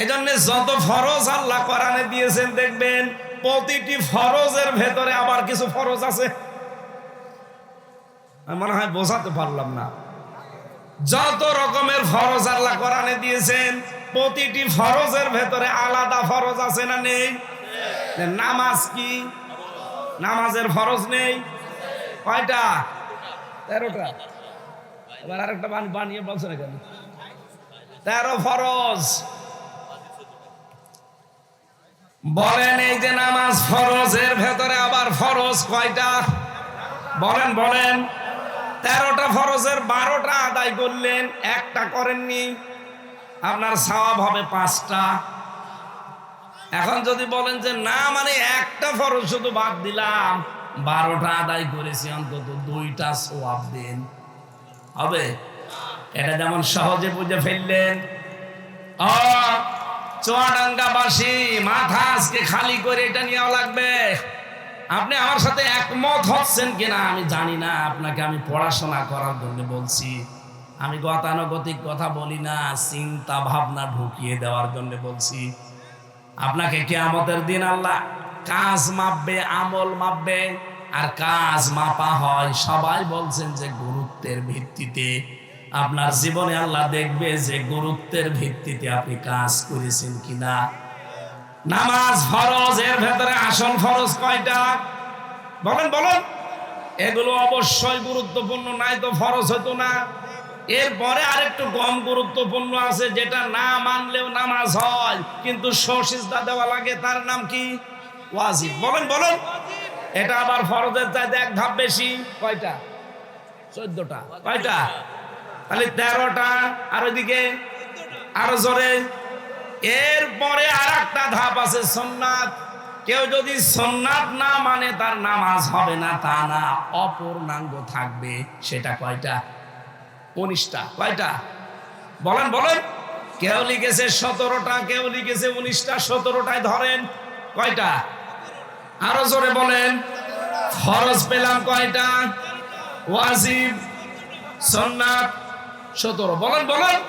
এজন্য যত ফরজ আল্লাহ কোরআনে দিয়েছেন, দেখবেন প্রতিটি ফরজের ভেতরে আবার কিছু ফরজ আছে। মনে হয় বোঝাতে পারলাম না। যত রকমের ফরজ আল্লাহ কোরআনে দিয়েছেন, প্রতিটি ফরজের ভেতরে আলাদা ফরজ আছে না নেই? নামাজ কি? নামাজের ফরজ নেই? কয়টা? 13টা। এবার আরেকটা বানিয়ে বলছে না কেন? 13 ফরজ। বলেন এই যে নামাজ ফরজের ভেতরে আবার ফরজ কয়টা? বলেন বলেন। 13টা ফরজের 12টা আদায় করলেন, একটা করেননি, আপনার সওয়াব হবে 5টা। এখন যদি বলেন যে না, মানে একটা ফরজ শুধু বাদ দিলাম, 12টা আদায় করেছি, অন্তত 2টা সওয়াব দেন, হবে? এটা যেমন সহজে বুঝে ফেললেন। ও চুয়াডাঙ্গাবাসী, মাথা আজকে খালি করে এটা নেওয়া লাগবে। আপনি আমার সাথে একমত হচ্ছেন কিনা আমি জানি না, আপনাকে আমি পড়াশোনা করার জন্য বলছি, আমি গতানুগতিক কথা বলি না, চিন্তা ভাবনা ঢুকিয়ে দেওয়ার জন্য বলছি। আপনাকে কিয়ামতের দিন আল্লাহ কাজ মাপবে, আমল মাপবে, আর কাজ মাপা হয় সবাই বলছেন যে গুরুত্বের ভিত্তিতে। আপনার জীবনে আল্লাহ দেখবে যে গুরুত্বের ভিত্তিতে আপনি কাজ করেছেন কিনা। নামাজ ফরজ, এর ভেতরে আসল ফরজ কয়টা বলেন বলেন? এগুলো অবশ্যই গুরুত্বপূর্ণ, নাই তো ফরজ হতো না। এরপরে আরেকটু কম গুরুত্বপূর্ণ আছে, যেটা না মানলেও নামাজ হয় কিন্তু সিজদা দেওয়া লাগে, তার নাম কি? ওয়াজিব। বলেন বলেন? এটা আবার ফরজের চাইতে এক ধাপ বেশি। কয়টা? 14টা। কয়টা? তাহলে 13টা, আর ওইদিকে আরো জোরে। এরপরে আর একটা ধাপ আছে সুন্নাত। কেউ যদি সুন্নাত না মানে তার নামাজ হবে না তা না, অপূর্ণাঙ্গ থাকবে। সেটা কয়টা? 19টা। কয়টা? বলেন বলেন? কেউ লিখেছে 17টা, কেউ লিখেছে 19টা। 17টায় ধরেন। কয়টা? আরো জোরে বলেন। ফরজ পেলাম কয়টা? ওয়াজিব, সুন্নাত 17। বলেন বলেন?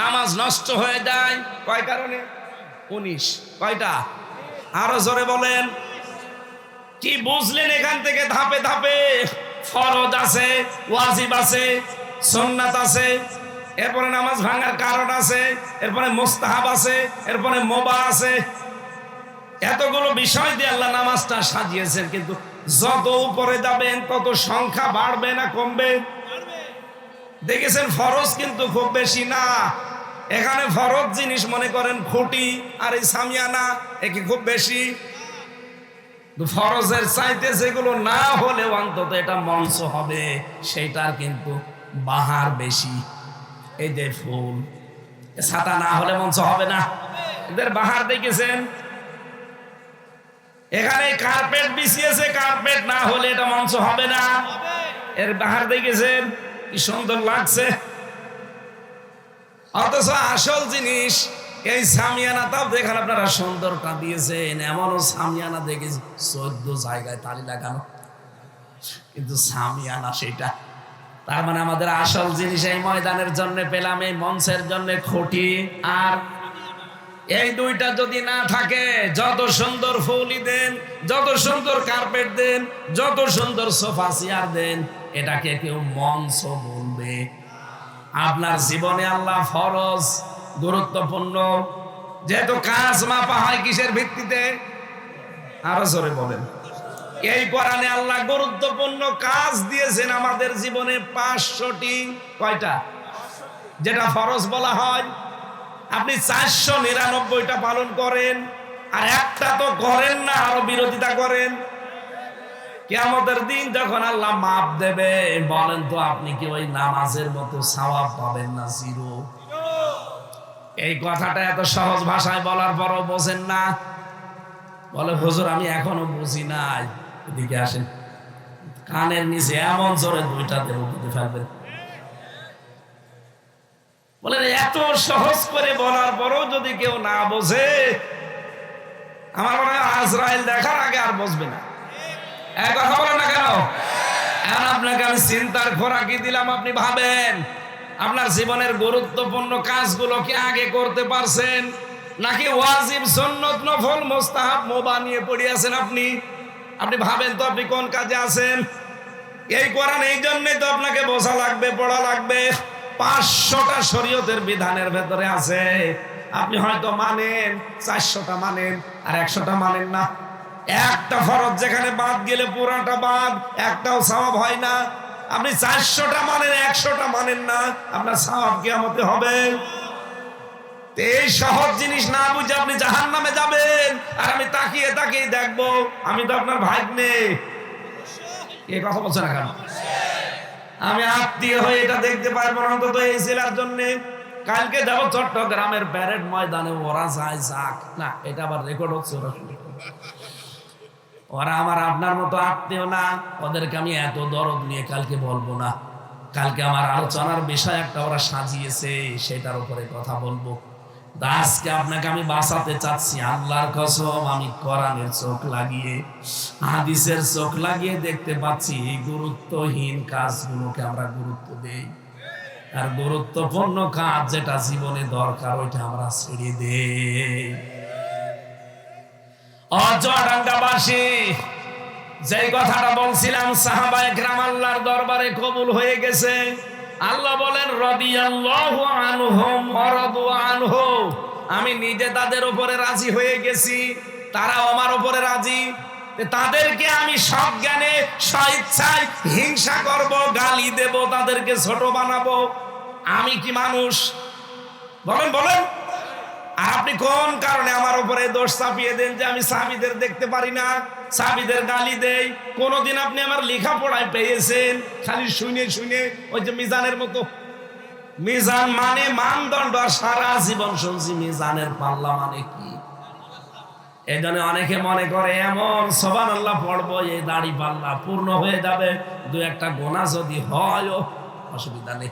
নামাজ নষ্ট হয়ে যায় কয় কারণে? 19। কয়টা? আরো জোরে বলেন। কি বুঝলেন এখান থেকে ধাপে ধাপে? ফরজ আছে, ওয়াজিব আছে, সুন্নাত আছে, এরপরে নামাজ ভাঙার কারণ আছে, এরপরে মুস্তাহাব আছে, এরপরে মুবাহ আছে। এতগুলো বিষয় দিয়ে আল্লাহ নামাজটা সাজিয়েছেন, কিন্তু যত উপরে যাবেন তত সংখ্যা বাড়বে না কমবে? দেখেছেন ফরজ কিন্তু খুব বেশি না। এখানে ফরজ জিনিস মনে করেন খুঁটি, আর এই সামিয়ানা একে খুব বেশি। ফরজের চাইতে যেগুলো না হলেও অন্তত এটা মঞ্চ হবে, সেটার কিন্তু বাহার বেশি। এই যে ফুল, ছাতা না হলে মঞ্চ হবে না, এদের বাহার দেখেছেন? এখানে কার্পেট বিছিয়েছে, কার্পেট না হলে এটা মঞ্চ হবে না, এর বাহার দেখেছেন? কি সুন্দর লাগছে। অথচ আসল জিনিস এই সামিয়ানাটাও দেখেন আপনারা সুন্দরটা দিয়েছেন, এমনও সামিয়ানা দেখেছি 14 জায়গায় তালি লাগানো, কিন্তু সামিয়ানা সেটা। তার মানে আমাদের আসল জিনিস এই ময়দানের জন্য পেলাম, এই মঞ্চের জন্য খুঁটি আর এই দুইটা যদি না থাকে, যত সুন্দর ফুলই দেন, যত সুন্দর কার্পেট দেন, যত সুন্দর সোফা চেয়ার দেন, এটাকে কেউ মঞ্চ বলবে? আপনার জীবনে আল্লাহ ফরজ গুরুত্বপূর্ণ, যেহেতু কাজ মাপা হয় কিসের ভিত্তিতে? আরো জোরে বলেন। এই কোরআনে আল্লাহ গুরুত্বপূর্ণ কাজ দিয়েছেন আমাদের জীবনে 500টি। কয়টা? যেটা ফরজ বলা হয়। আপনি 499টা পালন করেন, আর একটা তো করেন না, আরো বিরোধিতা করেন। কিয়ামতের দিন যখন আল্লাহ মাপ দেবে, বলেন তো আপনি কি ওই নামাজের মতো সওয়াব পাবেন না? 0। এই কথাটা এত সহজ ভাষায় বলার পরও বোঝেন না। বলে হুজুর আমি এখনো বুঝি নাই। এদিকে আসেন, কানের নিচে এমন জোরে 2টা দেব দিতে পারবেন? বলেন এত সহজ করে বলার পরও যদি কেউ না বোঝে, আমার মনে হয় আজরাইল দেখার আগে আর বুঝবে না। এক কথা বলেন না কেন? এখন আপনাকে আমি চিন্তার খোরাকি দিলাম, আপনি ভাবেন আপনার জীবনের গুরুত্বপূর্ণ কাজগুলো কি আগে করতে পারছেন, নাকি ওয়াজিব, সুন্নত, নফল, মুস্তাহাব, মুবাহ নিয়ে পড়ে আছেন? আপনি ভাবেন তো আপনি কোন কাজে আছেন? এই কোরআন এই জন্যই তো আপনাকে বোঝা লাগবে, পড়া লাগবে। 500টা শরীয়তের বিধানের ভেতরে আছে। আপনি হয়তো মানেন, 400টা মানেন, আর 100টা মানেন না। একটা ফরজ যেখানে বাদ গেলে পুরাটা বাদ, একটাও সওয়াব হয় না। আপনি 400টা মানেন, 100টা মানেন না, আপনার সওয়াব কিয়ামতে হবে। এই সহজ জিনিস না বুঝে আপনি জাহান্নামে যাবেন, আর আমি তাকিয়ে তাকিয়ে দেখবো আমি তো আপনার ভাগ্নে। এই কথা বলছে না কেন? আমি আত্মীয় হয়ে এটা দেখতে পারবো না অন্তত এই জেলার জন্য। কালকে যাবো চট্টগ্রামের প্যারেড ময়দানে, ওরা যায় যাক না, এটা আবার রেকর্ড হচ্ছে। ওরা আমার আপনার মতো আত্মীয় না, ওদেরকে আমি এত দরদ নিয়ে কালকে বলবো না। কালকে আমার আলোচনার বিষয় একটা ওরা সাজিয়েছে, সেটার উপরে কথা বলবো। আজকে আপনাকে আমি বাঁচাতে চাচ্ছি, আল্লাহর কসম। আমি কোরআনের চোখ লাগিয়ে, হাদিসের চোখ লাগিয়ে দেখতে পাচ্ছি এই গুরুত্বহীন কাজগুলোকে আমরা গুরুত্ব দেই, আর গুরুত্বপূর্ণ কাজ যেটা জীবনে দরকার ওইটা আমরা ছেড়ে দেই। চুয়াডাঙ্গাবাসী, যে কথাটা বলছিলাম সাহাবায়ে কেরাম আল্লাহর দরবারে কবুল হয়ে গেছে। আল্লাহ বলেন রাদিয়াল্লাহু আনহুম ওয়া রাদু আনহু, আমি নিজে তাদের উপরে রাজি হয়ে গেছি, তারাও আমার উপরে রাজি। তাদেরকে আমি সব জ্ঞানে স্বেচ্ছায় হিংসা করব, গালি দেব, তাদেরকে ছোট বানাবো। আমি কি মানুষ? বলেন বলেন। আর আপনি কোন কারণে আমার উপরে দোষ চাপিয়ে দেন যে আমি সাহাবীদের দেখতে পারি না, সাহাবীদের গালি দেই? কোনদিন আপনি আমার লেখাপড়ায় পেয়েছেন? খালি শুনে শুনে, ওই যে মিজানের মতো। মিজান মানে মানদণ্ড, আর সারা জীবন শুনছি মিজানের পাল্লা মানে কি। এই জন্য অনেকে মনে করে এমন সুবহানাল্লাহ পড়বো, এই দাড়ি পাল্লা পূর্ণ হয়ে যাবে, দু একটা গোনা যদি হয় অসুবিধা নেই।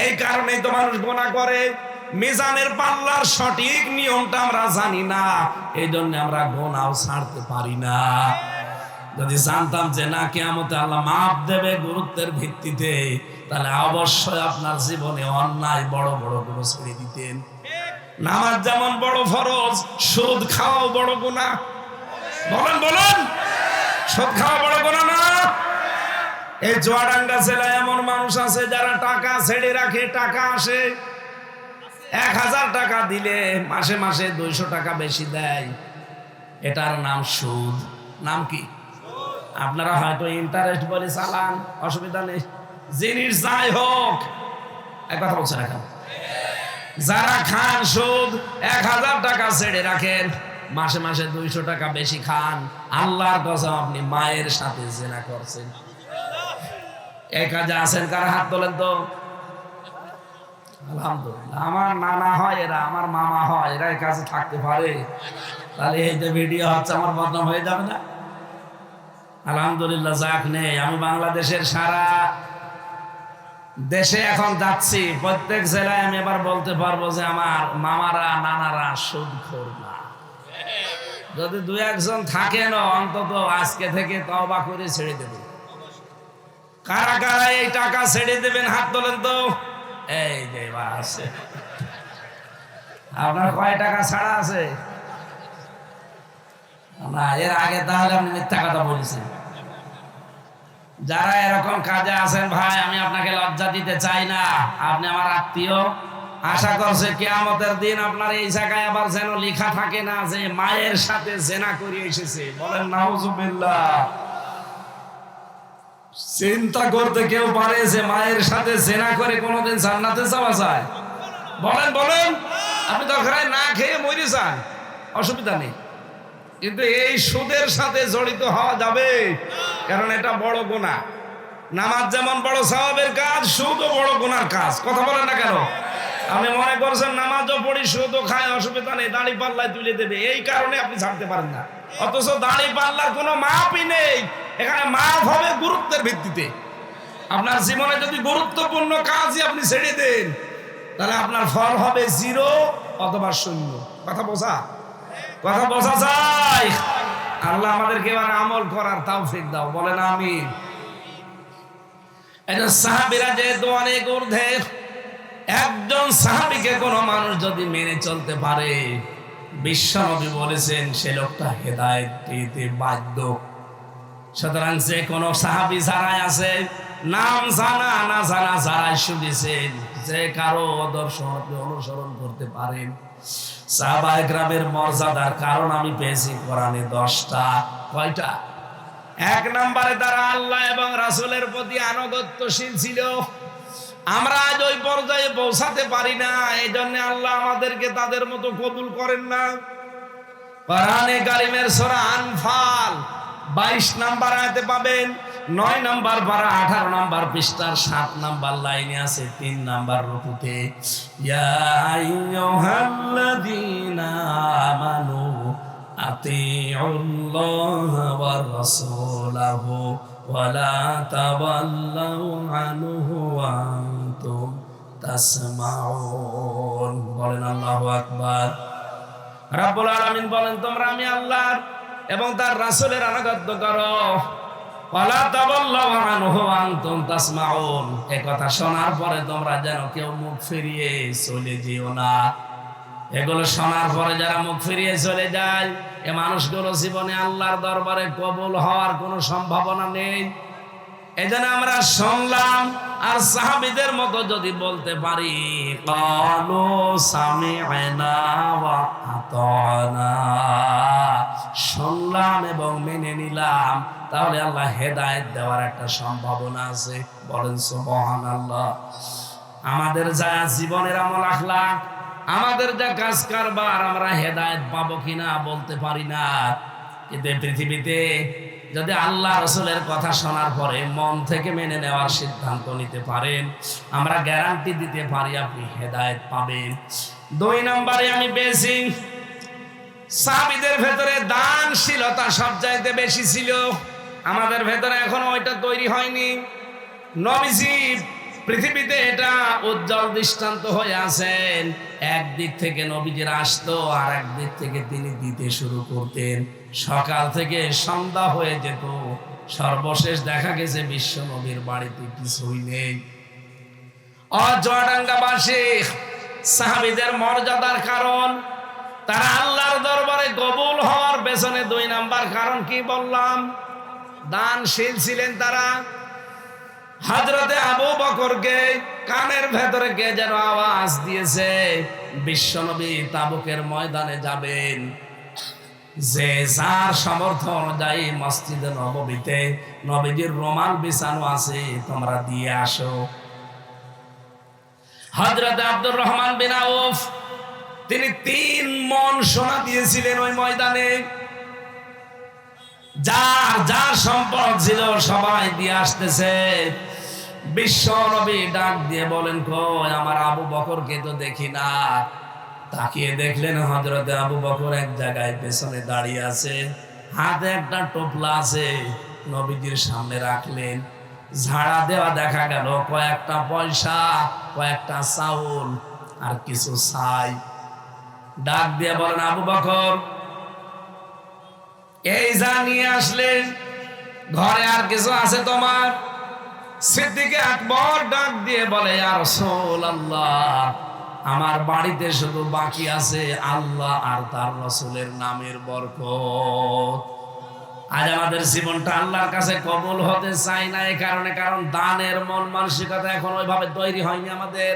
এই কারণেই তো মানুষ গোনা করে। মিজানের পাল্লার সঠিক নিয়মটা আমরা জানি না, এই জন্য আমরা গোনাও ছাড়তে পারি না। যদি জানতাম যে না কিয়ামতে আল্লাহ মাপ দেবে গুরুত্বের ভিত্তিতে, তাহলে অবশ্যই আপনার জীবনে অন্যায় বড় বড় গুলো ছেড়ে দিতেন। নামাজ যেমন বড় ফরজ, সুদ খাওয়াও বড় গুনাহ। বলেন বলেন, সুদ খাওয়া বড় গুনাহ না? এই চুয়াডাঙ্গা জেলায় এমন মানুষ আছে যারা টাকা ছেড়ে রাখে, টাকা আসে 1000 টাকা দিলে মাসে মাসে 200 টাকা বেশি দেয়। এটার নাম সুদ। নাম কি? আপনারা হয়তো ইন্টারেস্ট বলে চালান, অসুবিধা নেই, জিনিস যাই হোক। এক কথা বলছেন এখন, যারা খান সুদ 1000 টাকা ছেড়ে রাখেন, মাসে মাসে 200 টাকা বেশি খান, আল্লাহর কসম আপনি মায়ের সাথে জিনা করছেন। এই কাজে আছেন কারা? হাত তোলেন তো। আলহামদুলিল্লাহ, আমার নানা হয় এরা, আমার মামা হয় এরা, এই কাজে থাকতে পারে। তাহলে এই যে ভিডিও হচ্ছে, আমার বদনাম হয়ে যাবে না? আলহামদুলিল্লাহ, যাক নেই। আমি বাংলাদেশের সারা দেশে এখন যাচ্ছি, প্রত্যেক জেলায় আমি এবার বলতে পারবো যে আমার মামারা নানারা সুদখোর না। যদি 2-1 থাকেন অন্তত আজকে থেকে তওবা করে ছেড়ে দেব। কারা কারা এই টাকা ছেড়ে দেবেন? হাত তোলেন তো। এই যে আছে, আপনার কয় টাকা ছাড়া আছে? না, এর আগে তাহলে আপনি মিথ্যা কথা বলেছেন। যারা এরকম কাজে আছেন ভাই, আমি আপনাকে লজ্জা দিতে চাই না, আপনি আমার আত্মীয়। আশা করছে কিয়ামতের দিন আপনার এই জায়গায় আবার যেন লেখা থাকে না যে মায়ের সাথে জেনা করে এসেছে। বলেন নাউজুবিল্লাহ। চিন্তা করতে কেউ পারে যে মায়ের সাথে জেনা করে কোনোদিন জান্নাতে যাওয়া যায়? বলেন বলেন। আপনি দরকার না খেয়ে মরে যান, অসুবিধা নেই, কিন্তু এই সুদের সাথে জড়িত হওয়া যাবে, কারণ এটা বড় গুনাহ। নামাজ যেমন বড় সওয়াবের কাজ, সুদও বড় গুনার কাজ। কথা বলেন না কেন? আপনি মনে করছেন নামাজও পড়ি, সুদও খায়, অসুবিধা নেই, দাড়ি পাল্লায় তুলে দেবে, এই কারণে আপনি ছাড়তে পারেন না। অথচ দাড়ি পাল্লার কোনো মাপই নেই, এখানে মাপ হবে গুরুত্বের ভিত্তিতে। আপনার জীবনে যদি গুরুত্বপূর্ণ কাজই আপনি ছেড়ে দেন, তাহলে আপনার ফল হবে 0 অথবা 0। কথা বোঝা? কথা বোঝা যায়? আল্লাহ আমাদেরকে এবার আমল করার তৌফিক দাও, বলেন আমিন। এটা সাহাবীরা যেহেতু অনেক ঊর্ধ্বে, একজন সাহাবীকে কোনো মানুষ যদি মেনে চলতে পারে, বিশ্বনবী বলেছেন সে লোকটা হেদায়েত পেতে বাধ্য। সুতরাং যে কোনো সাহাবী যারাই আছে, নাম জানা না জানা যারাই শুনেছেন, যে কারো আদর্শ আপনি অনুসরণ করতে পারেন। সাহাবায়ে কেরামের মর্যাদার কারণ আমি পেয়েছি কোরআনে 10টা। কয়টা? 1 নম্বরে তারা আল্লাহ এবং রাসূলের প্রতি আনুগত্যশীল ছিল। আমরা আজ ওই পর্যায়ে পৌঁছাতে পারি না, এই জন্য আল্লাহ আমাদেরকে তাদের মতো কবুল করেন না। কোরআনে কারীমের সূরা আনফাল 22 নম্বর আয়াতে পাবেন, 9 নাম্বার পারা 18 নাম্বার পৃষ্ঠার 7 নাম্বার লাইনে আছে 3 নাম্বার রুকুতে, ইয়া আইয়ুহাল্লাযীনা আমানু আতিউল্লাহ ওয়া রাসূলাহু ওয়া লা তাওয়াল্লাউ আনহু ওয়া আনতুম তাসমাউন। বলেন আল্লাহু আকবার। রাব্বুল আলামিন বলেন, তোমরা আমি আল্লাহর এবং তার রাসূলের আনুগত্য করো। ওয়ালা তাওয়াল্লাউ আনহু ওয়া আনতুম তাসমাউন। এই কথা শোনার পরে তোমরা যেন কেউ মুখ ফিরিয়ে চলে যেও না। এগুলো শোনার পরে যারা মুখ ফিরিয়ে চলে যায়, এ মানুষগুলো জীবনে আল্লাহর দরবারে কবুল হওয়ার কোনো সম্ভাবনা নেই। এজন্য আমরা শুনলাম আর সাহাবীদের মতো যদি বলতে পারি, ক্বালু সামি'না ওয়া আতা'না, শুনলাম এবং মেনে নিলাম, তাহলে আল্লাহ হেদায়েত দেওয়ার একটা সম্ভাবনা আছে। বলেন সুবহানাল্লাহ। আমাদের যা জীবনের আমল আখলাক, আমাদের যা কাজ কারবার, আমরা হেদায়েত পাবো কিনা বলতে পারি না। কিন্তু পৃথিবীতে যদি আল্লাহ রাসূলের কথা শোনার পরে মন থেকে মেনে নেওয়ার সিদ্ধান্ত নিতে পারেন, আমরা গ্যারান্টি দিতে পারি আপনি হেদায়েত পাবেন। 2 নম্বরে আমি পেয়েছি সাহাবীদের ভেতরে দানশীলতা সবচাইতে বেশি ছিল। আমাদের ভেতরে এখনো ওইটা তৈরি হয়নি। নবীজি পৃথিবীতে এটা উজ্জ্বল দৃষ্টান্ত হয়ে আছেন। একদিক থেকে নবীজির আসতো, আর একদিক থেকে তিনি দিতে শুরু করতেন। সকাল থেকে সন্ধ্যা হয়ে যেত, সর্বশেষ দেখা গেছে বিশ্ব নবীর বাড়িতে কিছুই নেই। চুয়াডাঙ্গাবাসী সাহাবীদের মর্যাদার কারণ, তারা আল্লাহর দরবারে কবুল হওয়ার পেছনে 2 নাম্বার কারণ কি বললাম, দানশীল ছিলেন তারা। হযরতে আবু বকরকে কানের ভেতরে কে যেন আওয়াজ দিয়েছে, বিশ্বনবী তাবুকের ময়দানে যাবেন, যে যার সামর্থ্য অনুযায়ী মসজিদে নববীতে নবীজির রুমাল বিছানো আছে, তোমরা দিয়ে আসো। হযরতে আব্দুর রহমান বিন আউফ তিনি 3 মণ সোনা দিয়েছিলেন ওই ময়দানে। যার যার সম্পদ ছিল সবাই দিয়ে আসতেছে। বিশ্ব নবী ডাক দিয়ে বলেন, কই আমার আবু বকরকে তো দেখি না। তাকিয়ে দেখলেন হযরতে আবু বকর এক জায়গায় পেছনে দাঁড়িয়ে আছে, হাতে একটা টোপলা আছে, নবীজির সামনে রাখলেন। ঝাড়া দেওয়া দেখা গেল কয়েকটা পয়সা, কয়েকটা চাউল আর কিছু ছাই। ডাক দিয়ে বলেন, আবু বকর এই যা নিয়ে আসলেন, ঘরে আর কিছু আছে তোমার? সিদ্দিক আকবর ডাক দিয়ে বলে, ইয়া রাসূলুল্লাহ, আমার বাড়িতে শুধু বাকি আছে আল্লাহ আর তার রাসূলের নামের বরকত। আজ আমাদের জীবনটা আল্লাহর কাছে কবুল হতে চাই না এই কারণে, কারণ দানের মন মানসিকতা এখন ওইভাবে তৈরি হয়নি আমাদের।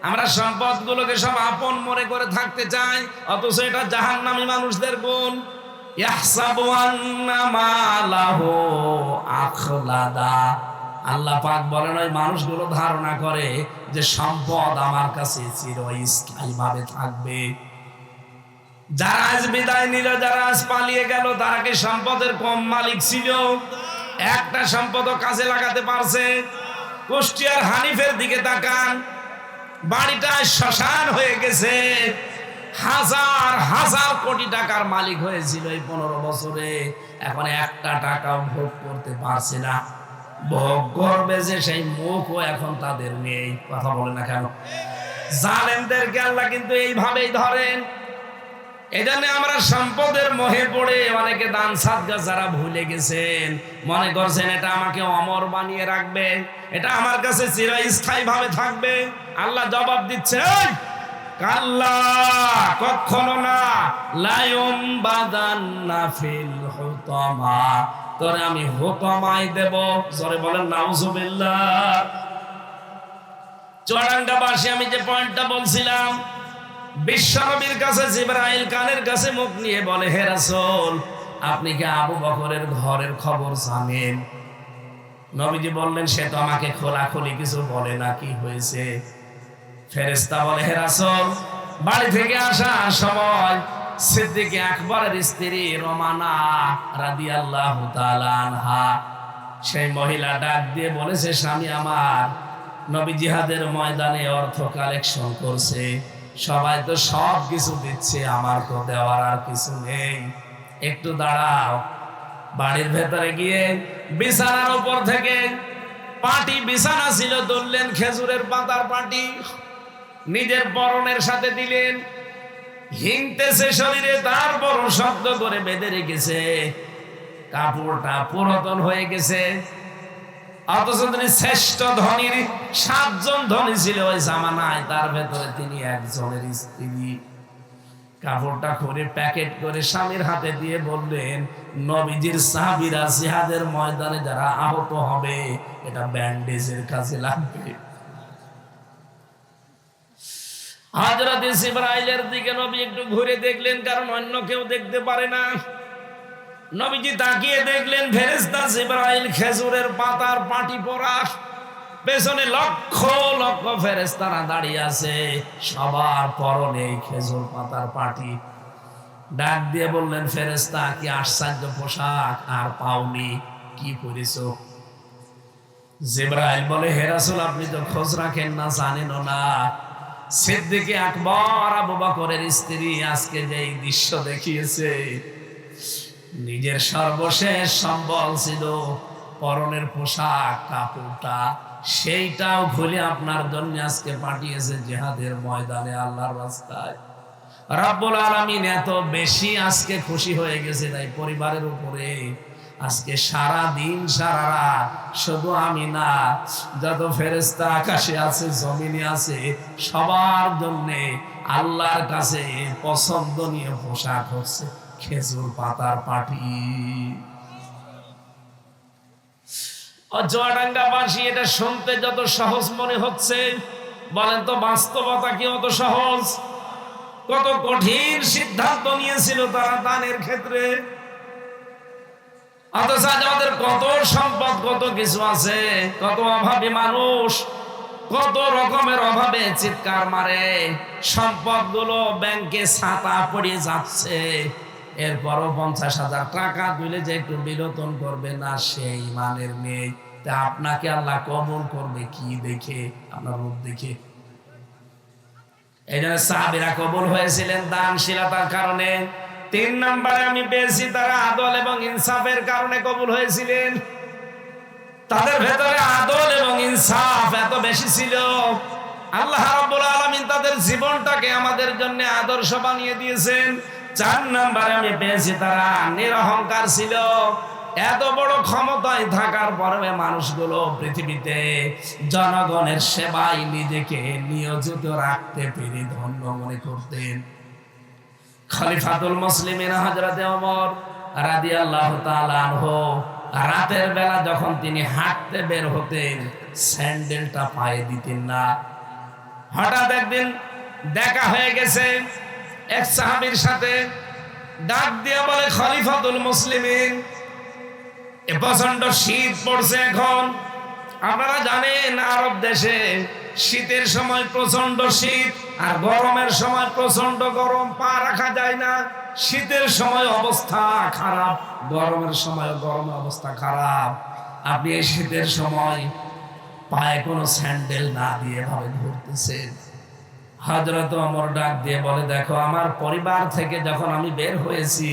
আমরা সম্পদগুলোকে সব আপন মনে করে থাকতে চাই, অথচ এটা জাহান্নামী মানুষদের গুণ। ইয়াহসাবু আন্না মালাহু আখলাদা, আল্লাহ পাক বলেন ওই মানুষগুলো ধারণা করে যে সম্পদ আমার কাছে চিরস্থায়ীভাবে থাকবে। যারা আজ বিদায় নিল, যারা আজ পালিয়ে গেল, তারা কি সম্পদের কম মালিক ছিল? একটা সম্পদও কাজে লাগাতে পারছে? কুষ্টিয়ার হানিফের দিকে তাকান, বাড়িটা শ্মশান হয়ে গেছে। হাজার হাজার কোটি টাকার মালিক হয়েছিল এই 15 বছরে, এখন একটা টাকাও ভোগ করতে পারছে না। ভোগ করবে যে সেই মুখও এখন তাদের নেই। কথা বলে না কেন? জালেমদেরকে আল্লাহ কিন্তু এইভাবেই ধরেন। এজন্য আমরা সম্পদের মোহে পড়ে অনেকে দান সাদকা যারা ভুলে গেছেন, মনে করছেন এটা আমাকে অমর বানিয়ে রাখবে, এটা আমার কাছে চিরস্থায়ী ভাবে থাকবে। আল্লাহ জবাব দিচ্ছে, কাল্লা, কখনো না, লায়ুম বাদান্না ফিল হুতামা, তোরে আমি হুতামায় দেব। জোরে বলেন নাউজুবিল্লাহ। চুয়াডাঙ্গাবাসী আমি যে পয়েন্টটা বলছিলাম, বিশ্বনবীর কাছে জিবরাইল কানের কাছে মুখ নিয়ে বলে, হে রাসূল, আপনি কি আবু বকরের ঘরের খবর জানেন? নবীজি বললেন, সে তো আমাকে খোলাখুলি কিছু বলে না, কি হয়েছে? ফেরেশতা বলে, হে রাসূল, বাড়ি থেকে আসার সময় সিদ্দিক আকবরের স্ত্রী রোমানা রাদিয়াল্লাহু তাআলা আনহা সেই মহিলা ডাক দিয়ে বলেছে, স্বামী আমার নবী জিহাদের ময়দানে অর্থ কালেকশন করছে, সবাই তো সব কিছু দিচ্ছে, আমার তো দেওয়ার আর কিছু নেই, একটু দাঁড়াও। বাড়ির ভেতরে গিয়ে বিছানার উপর থেকে পাটি, বিছানা ছিল, ধরলেন খেজুরের পাতার পাটি, নিজের পরনের সাথে দিলেন, হিংতেছে শরীরে, তারপর শব্দ করে বেঁধে রেখেছে। কাপড়টা পুরাতন হয়ে গেছে, অথচ তিনি শ্রেষ্ঠ ধনীর 7 জন ধনী ছিল ওই জামানায়, তার ভেতরে তিনি একজনের স্ত্রী। কাপড়টা খুলে প্যাকেট করে স্বামীর হাতে দিয়ে বললেন, নবীজির সাহাবীরা জিহাদের ময়দানে যারা আহত হবে, এটা ব্যান্ডেজের কাজে লাগবে। হযরত জিবরাইলের দিকে নবী একটু ঘুরে দেখলেন, কারণ অন্য কেউ দেখতে পারে না। নবীজি তাকিয়ে দেখলেন ফেরেশতা জিবরাইল খেজুরের পাতার পাটি পরা, পেছনে লক্ষ লক্ষ ফেরেশতারা দাঁড়িয়ে আছে, সবার পরনে খেজুর পাতার পাটি। ডাক দিয়ে বললেন, ফেরেশতা কি আশ্চর্য পোশাক আর পাওনি, কি পরেছো? জিবরাইল বলে, হে রাসূল, আপনি তো খোঁজ রাখেন না, জানেনও না, সিদ্দিকে আকবর আবু বকরের স্ত্রী আজকে যে দৃশ্য দেখিয়েছে, নিজের সর্বশেষ সম্বল ছিল পরনের পোশাক, কাপড়টা, সেইটাও খুলে আপনার জন্য আজকে পাঠিয়েছে জিহাদের ময়দানে আল্লাহর রাস্তায়। রব্বুল আলামিন এত বেশি আজকে খুশি হয়ে গেছে, তাই পরিবারের উপরে আজকে সারা দিন সারা রাত শুধু আমি না, যত ফেরেশতা আকাশে আছে জমিনে আছে, সবার জন্য আল্লাহর কাছে পছন্দনীয় পোশাক হচ্ছে খেজুর পাতার পাটি। চুয়াডাঙ্গাবাসী এটা শুনতে যত সহজ মনে হচ্ছে, বলেন তো বাস্তবতা কি অত সহজ? কত কঠিন সিদ্ধান্ত নিয়েছিল তারা দানের ক্ষেত্রে, অথচ আমাদের কত সম্পদ, কত কিছু আছে, কত অভাবী মানুষ, কত রকমের অভাবে চিৎকার মারে, সম্পদ গুলো ব্যাংকে ছাতা পড়ে যাচ্ছে, এরপরও 50,000 টাকা দিলে যে একটু বিনোদন করবে না, সেই মানের নেই। তা আপনাকে আল্লাহ কবুল করবে কি দেখে? আপনার রূপ দেখে। এই জন্য সাহাবীরা কবুল হয়েছিলেন দানশীলতার কারণে। 3 নম্বরে আমি পেয়েছি তারা আদল এবং ইনসাফের কারণে কবুল হয়েছিলেন। তাদের ভেতরে আদল এবং ইনসাফ এত বেশি ছিল, আল্লাহ রাব্বুল আলামিন তাদের জীবনটাকে আমাদের জন্য আদর্শ বানিয়ে দিয়েছেন। 4 নম্বরে আমি পেয়েছি তারা নিরহংকার ছিল। এত বড় ক্ষমতায় থাকার পরে মানুষগুলো পৃথিবীতে জনগণের সেবায় নিজেকে নিয়োজিত রাখতে পেরে ধন্য মনে করতেন। খলিফাতুল মুসলিমিন হযরতে ওমর রাদিয়াল্লাহু তাআলা আনহু রাতের বেলা যখন তিনি হাঁটতে বের হতেন, স্যান্ডেলটা পায়ে দিতেন না। হঠাৎ একদিন দেখা হয়ে গেছে এক সাহাবীর সাথে, ডাক দিয়ে বলে, খলিফাতুল মুসলিমিন, এ প্রচন্ড শীত পড়ছে এখন, আপনারা জানেন আরব দেশে শীতের সময় প্রচন্ড শীত আর গরমের সময় প্রচন্ড গরম, পা রাখা যায় না। শীতের সময় অবস্থা খারাপ, গরমের সময় গরমের অবস্থা খারাপ। আপনি এই শীতের সময় পায়ে কোনো স্যান্ডেল না দিয়ে ভাবে ঘুরতেছেন। হযরত ওমর ডাক দিয়ে বলে, দেখো, আমার পরিবার থেকে যখন আমি বের হয়েছি,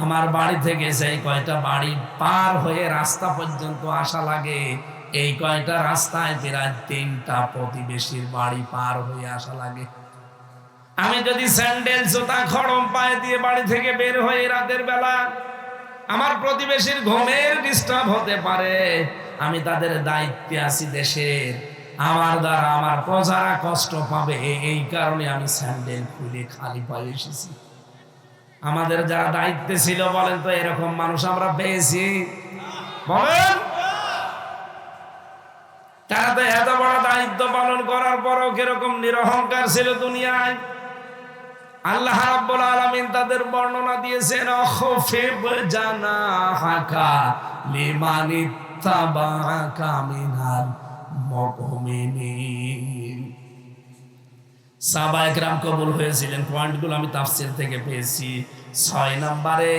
আমার বাড়ি থেকে সেই কয়টা বাড়ি পার হয়ে রাস্তা পর্যন্ত আসা লাগে, এই কয়টা রাস্তায় প্রায় 3টা প্রতিবেশীর বাড়ি পার হয়ে আসা লাগে। আমি যদি স্যান্ডেল জুতা খড়ম পায়ে দিয়ে বাড়ি থেকে বের হয়ে রাতের বেলা, আমার প্রতিবেশীর ঘুমের ডিস্টার্ব হতে পারে, আমি তাদের দায়িত্বে আছি দেশের, আমার দ্বারা আমার প্রজারা কষ্ট পাবে, এই কারণে আমি স্যান্ডেল খুলে খালি পায়ে এসেছি। আমাদের যারা দায়িত্বে ছিল, বলেন তো এরকম মানুষ আমরা পেয়েছি? বলেন। তারা তো এত বড় দায়িত্ব পালন করার পরও কিরকম নিরহংকার ছিল দুনিয়ায়। আল্লাহ রাব্বুল আলামিন তাদের বর্ণনা দিয়েছেন, আখফিব জানাহাকা লিমানিত্তাবাআকা মিনাল মুমিনিন। সাহাবায়ে কেরাম কবুল হয়েছিলেন। পয়েন্টগুলো আমি তাফসীর থেকে পেয়েছি। 6 নম্বরে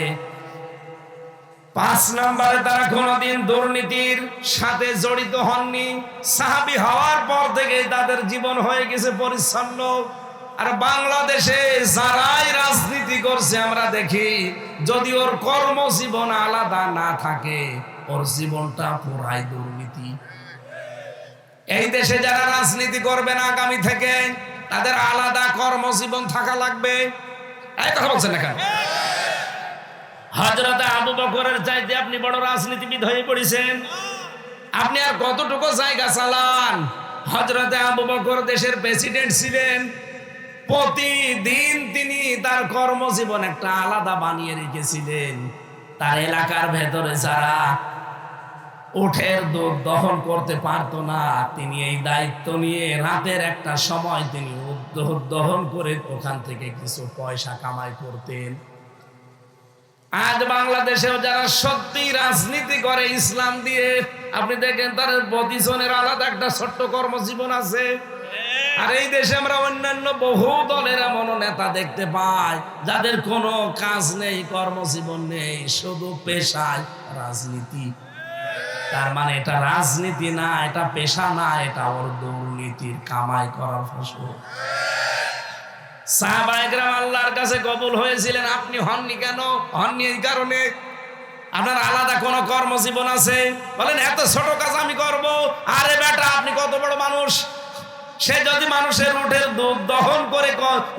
5 নম্বরে তারা কোনোদিন দুর্নীতির সাথে জড়িত হননি। সাহাবী হওয়ার পর থেকে তাদের জীবন হয়ে গেছে পরিচ্ছন্ন। আর বাংলাদেশে যারাই রাজনীতি করছে আমরা দেখি, যদি ওর কর্মজীবন আলাদা না থাকে, ওর জীবনটা পুরাই দুর্নীতি। এই দেশে যারা রাজনীতি করবেন আগামী থেকে, তাদের আলাদা কর্মজীবন থাকা লাগবে। এই কথা বলছেন না কেন? হযরত আবু বকরের চাইতে আপনি বড় রাজনীতিবিদ হয়ে পড়েছেন। আপনি আর কতটুকু জায়গা চালান? হযরত আবু বকর দেশের প্রেসিডেন্ট ছিলেন। প্রতিদিন তিনি তার কর্মজীবন একটা আলাদা বানিয়ে রেখেছিলেন। তার এলাকার ভেতরে যারা উটের দুধ দহন করতে পারতো না, তিনি এই দায়িত্ব নিয়ে রাতের একটা সময় তিনি দুধ দহন করে ওখান থেকে কিছু পয়সা কামাই করতেন। আজ বাংলাদেশেও যারা সত্যি রাজনীতি করে ইসলাম দিয়ে, আপনি দেখেন তার প্রতিজনের আলাদা একটা ছোট্ট কর্মজীবন আছে। আর এই দেশে আমরা অন্যান্য বহু দলের এমন নেতা দেখতে পাই যাদের কোনো কাজ নেই, কর্মজীবন নেই, শুধু পেশায় রাজনীতি। তার মানে এটা রাজনীতি না, এটা পেশা না, এটা ওর দুর্নীতির কামাই করার ফসল। সাহাবায়ে কেরাম আল্লাহর কাছে কবুল হয়েছিলেন, আপনি হননি কেন? হননি এই কারণে আপনার আলাদা কোন কর্মজীবন আছে। বলেন এত ছোট কাজ আমি করব? আরে বেটা, আপনি কত বড় মানুষ। সে যদি মানুষের উটের দুধ দহন করে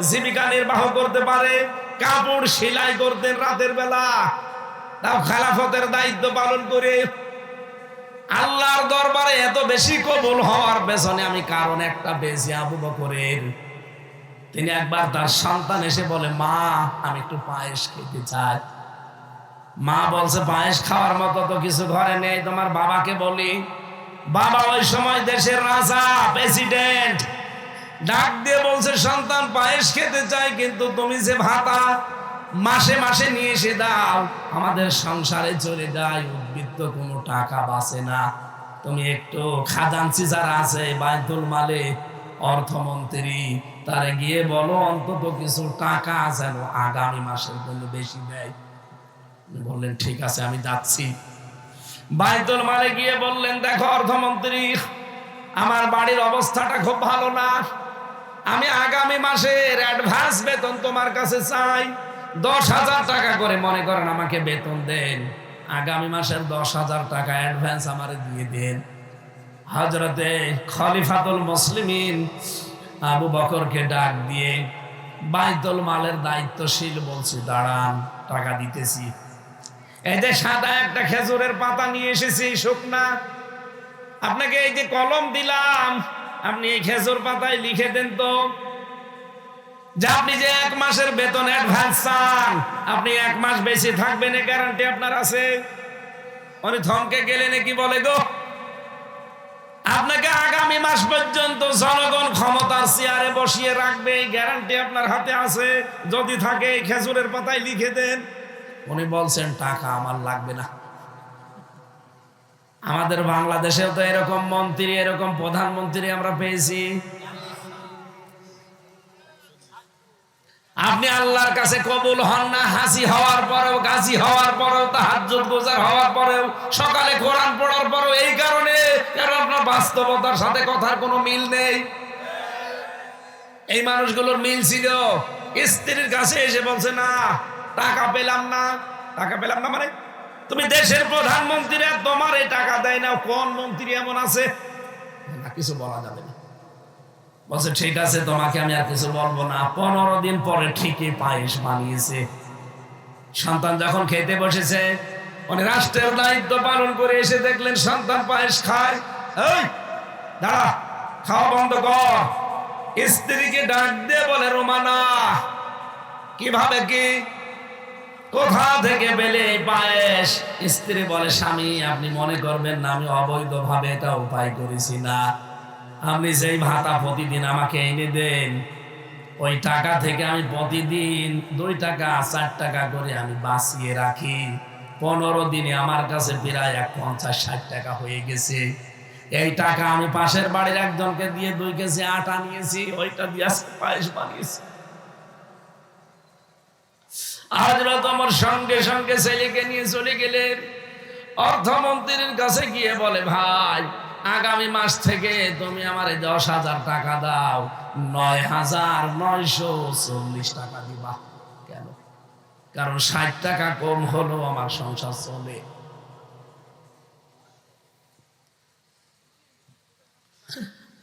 জীবিকা নির্বাহ করতে পারে, কাপড় সেলাই করতেন রাতের বেলা, তাও খেলাফতের দায়িত্ব পালন করে। আল্লাহর দরবারে এত বেশি কবুল হওয়ার পেছনে আমি কারণ একটা পেয়েছি আবু বকরের। তিনি একবার তার সন্তান এসে বলে, মা আমি একটু পায়েস খেতে চাই। মা বলছে, পায়েস খাওয়ার মতো তো কিছু ঘরে নেই, তোমার বাবাকে বলি। বাবা ওই সময় দেশের রাজা, প্রেসিডেন্ট, ডাক দিয়ে বলছে, সন্তান পায়েস খেতে চাই, কিন্তু তুমি যে ভাতা মাসে মাসে নিয়ে এসে দাও, আমাদের সংসারে চলে যায়, উদ্বৃত্ত কোনো টাকা বাঁচে না। তুমি একটু খাজানচি যারা আছে বাইতুল মালে, অর্থমন্ত্রী, তারে গিয়ে বলো অন্তত কিছু টাকা যেন আগামী মাসের জন্য বেশি দেয়। বললেন ঠিক আছে আমি যাচ্ছি। বাইতুল মালে গিয়ে বললেন, দেখো অর্থমন্ত্রী, আমার বাড়ির অবস্থাটা খুব ভালো না, আমি আগামী মাসের অ্যাডভান্স বেতন তোমার কাছে চাই। 10,000 টাকা করে মনে করেন আমাকে বেতন দেন, আগামী মাসের 10,000 টাকা অ্যাডভান্স আমারে দিয়ে দেন। হযরতে খলিফাতুল মুসলিমিন আবু বকরকে ডাক দিয়ে বাইতুল মালের দায়িত্বশীল বলছে, দাঁড়ান টাকা দিতেছি। এই যে সাদা একটা খেজুরের পাতা নিয়ে এসেছি শুকনা, আপনাকে এই যে কলম দিলাম, আপনি এই খেজুর পাতায় লিখে দেন তো যে আপনি যে 1 মাসের বেতন অ্যাডভান্স চান, আপনি 1 মাস বেশি থাকবেন, এই গ্যারান্টি আপনার আছে। উনি থমকে গেলেন, কি বলে গো, আপনাকে আগামী মাস পর্যন্ত জনগণ ক্ষমতার চেয়ারে বসিয়ে রাখবে, এই গ্যারান্টি আপনার হাতে আছে, যদি থাকে এই খেজুরের পাতায় লিখে দেন। উনি বলছেন টাকা আমার লাগবে না। আমাদের বাংলাদেশেও তো এরকম মন্ত্রী, এরকম প্রধানমন্ত্রী আমরা পেয়েছি। আপনি আল্লাহর কাছে কবুল হন না, হাসি হওয়ার পরেও, গাজী হওয়ার পরেও, তাহাজ্জুদ গুজার হওয়ার পরেও, সকালে কোরআন পড়ার পরেও, এই কারণে কারণ আপনার বাস্তবতার সাথে কথার কোনো মিল নেই। এই মানুষগুলোর মিল ছিল। স্ত্রীর কাছে এসে বলছে, না টাকা পেলাম না। টাকা পেলাম না মানে তুমি দেশের প্রধানমন্ত্রী, তোমার এই টাকা দেয় না, কোন মন্ত্রী এমন আছে? না, কিছু বলা যাবে না। বলছে ঠিক আছে, তোমাকে আমি আর কিছু বলবো না। 15 দিন পরে ঠিকই পায়েস বানিয়েছে। সন্তান যখন খেতে বসেছে, উনি রাষ্ট্রের দায়িত্ব পালন করে এসে দেখলেন সন্তান পায়েস খায়। এই দাঁড়া, খাওয়া বন্ধ কর। স্ত্রীকে ডাক দিয়ে বলে, রোমানা কিভাবে, কি কোথা থেকে পেলে পায়েস? স্ত্রী বলে, স্বামী আপনি মনে করবেন না আমি অবৈধভাবে এটা উপায় করেছি না, আপনি যেই ভাতা প্রতিদিন আমাকে এনে দেন, ওই টাকা থেকে আমি প্রতিদিন 2 টাকা 4 টাকা করে আমি বাঁচিয়ে রাখি। 15 দিনে আমার কাছে প্রায় 50-60 টাকা হয়ে গেছে। এই টাকা আমি পাশের বাড়ির একজনকে দিয়ে 2 কেজি আটা নিয়েছি, ওইটা দিয়ে পায়েস বানিয়েছি। হযরত ওমর সঙ্গে সঙ্গে ছেলেকে নিয়ে চলে গেলেন। অর্থমন্ত্রীর কাছে গিয়ে বলে, ভাই আগামী মাস থেকে তুমি আমারে 10,000 টাকা দাও, 9,940 টাকা দিবা। কেন? কারণ 60 টাকা কম হলো আমার সংসার চলে।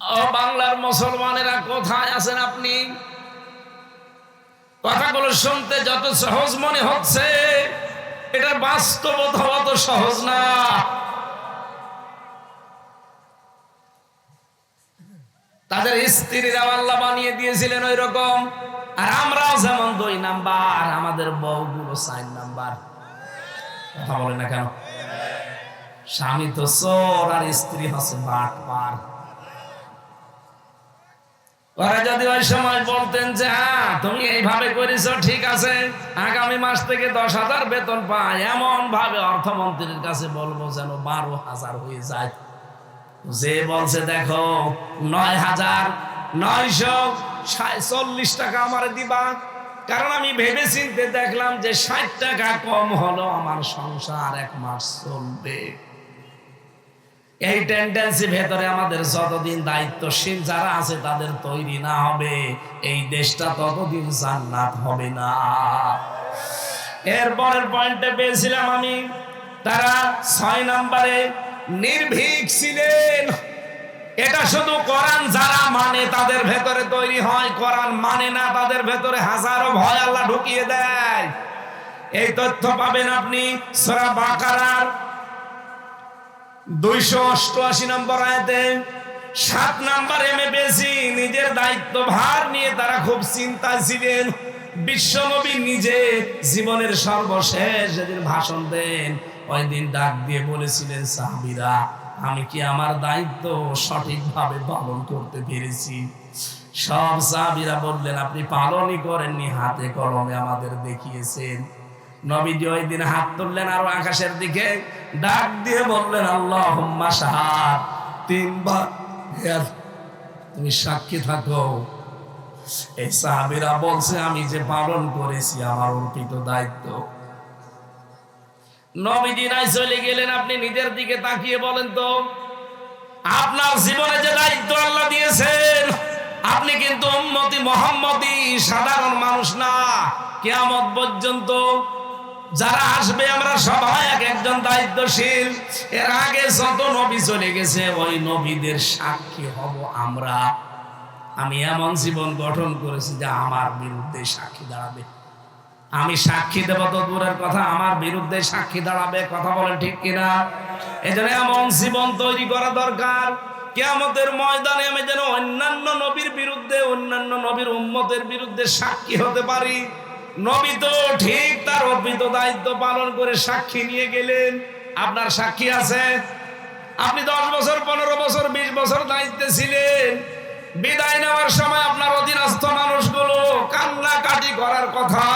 ও বাংলার মুসলমানেরা কোথায় আছেন আপনি? কথাগুলো শুনতে যত সহজ মনে হচ্ছে, এটা বাস্তবতা অত সহজ না। তাদের স্ত্রীরা আল্লাহ বানিয়ে দিয়েছিলেন ওই রকম, আর আমরাও যেমন 2 নাম্বার, আমাদের বউগুলো 4 নাম্বার। কথা বলে না কেন? স্বামী তো চোর আর স্ত্রী হচ্ছে বাটপার। ওরা যদি ওই সময় বলতেন যে হ্যাঁ তুমি এইভাবে করেছো, ঠিক আছে, আগামী মাস থেকে 10,000 বেতন পায়, এমন ভাবে অর্থমন্ত্রীর কাছে বলবো যেন 12,000 হয়ে যায়। যে বলছে দেখো 9,940 টাকা আমার দিবা, কারণ আমি ভেবে চিন্তে দেখলাম যে 60 টাকা কম হলো আমার সংসার 1 মাস চলবে। এই টেন্ডেন্সি ভেতরে আমাদের যতদিন দায়িত্বশীল যারা আছে তাদের তৈরি না হবে, এই দেশটা ততদিন জান্নাত হবে না। এরপরের পয়েন্টে পেয়েছিলাম আমি, তারা 6 নম্বরে নির্ভীক ছিলেন। এটা শুধু কোরআন যারা মানে তাদের ভেতরে তৈরি হয়, কোরআন মানে না তাদের ভেতরে হাজারো ভয় আল্লাহ ঢুকিয়ে দেয়। এই তথ্য পাবেন আপনি সূরা বাকারার 288 নম্বর আয়াতে। 7 নম্বরে আমি পেয়েছি নিজের দায়িত্ব ভার নিয়ে তারা খুব চিন্তায় ছিলেন। বিশ্বনবী নিজে জীবনের সর্বশেষ যেদিন ভাষণ দেন, ওই দিন ডাক দিয়ে বলেছিলেন, সাহাবীরা আমি কি আমার দায়িত্ব সঠিকভাবে পালন করতে পেরেছি? সব সাহাবীরা বললেন আপনি পালনই করেননি, হাতে কলমে আমাদের দেখিয়েছেন। নবীজি ওই দিন হাত তুললেন আর আকাশের দিকে ডাক দিয়ে বললেন, আল্লাহুম্মা শাহাদ, 3 বার তুমি সাক্ষী থাকো। এই সাহাবীরা বলছে আমি যে পালন করেছি আমার অর্পিত দায়িত্ব। নবীজি নাই চলে গেলেন, আপনি নিজের দিকে তাকিয়ে বলেন তো, আপনার জীবনে যে দায়িত্ব আল্লাহ দিয়েছেন, আপনি কিন্তু উম্মতি মুহাম্মদী, সাধারণ মানুষ না। কিয়ামত পর্যন্ত যারা আসবে আমরা সবাই এক একজন দায়িত্বশীল। এর আগে যত নবী চলে গেছে ওই নবীদের সাক্ষী হব আমরা। আমি এমন জীবন গঠন করেছি যে আমার বিরুদ্ধে সাক্ষী দাঁড়াবে। আমি সাক্ষী দেব তো দূরের কথা, আমার বিরুদ্ধে সাক্ষী দাঁড়াবে। কথা বলেন ঠিক কিনা? এজন্য এমন জীবন তৈরি করা দরকার, কিয়ামতের ময়দানে আমি যেন অন্যান্য নবীর বিরুদ্ধে, অন্যান্য নবীর উম্মতের বিরুদ্ধে সাক্ষী হতে পারি। নবী তো ঠিক তার অর্পিত দায়িত্ব পালন করে সাক্ষী নিয়ে গেলেন। আপনার সাক্ষী আছে? আপনি 10 বছর, 15 বছর, 20 বছর দায়িত্বে ছিলেন। বিদায় নেওয়ার সময় আপনার অধীনস্থ মানুষগুলো কান্নাকাটি করার কথা,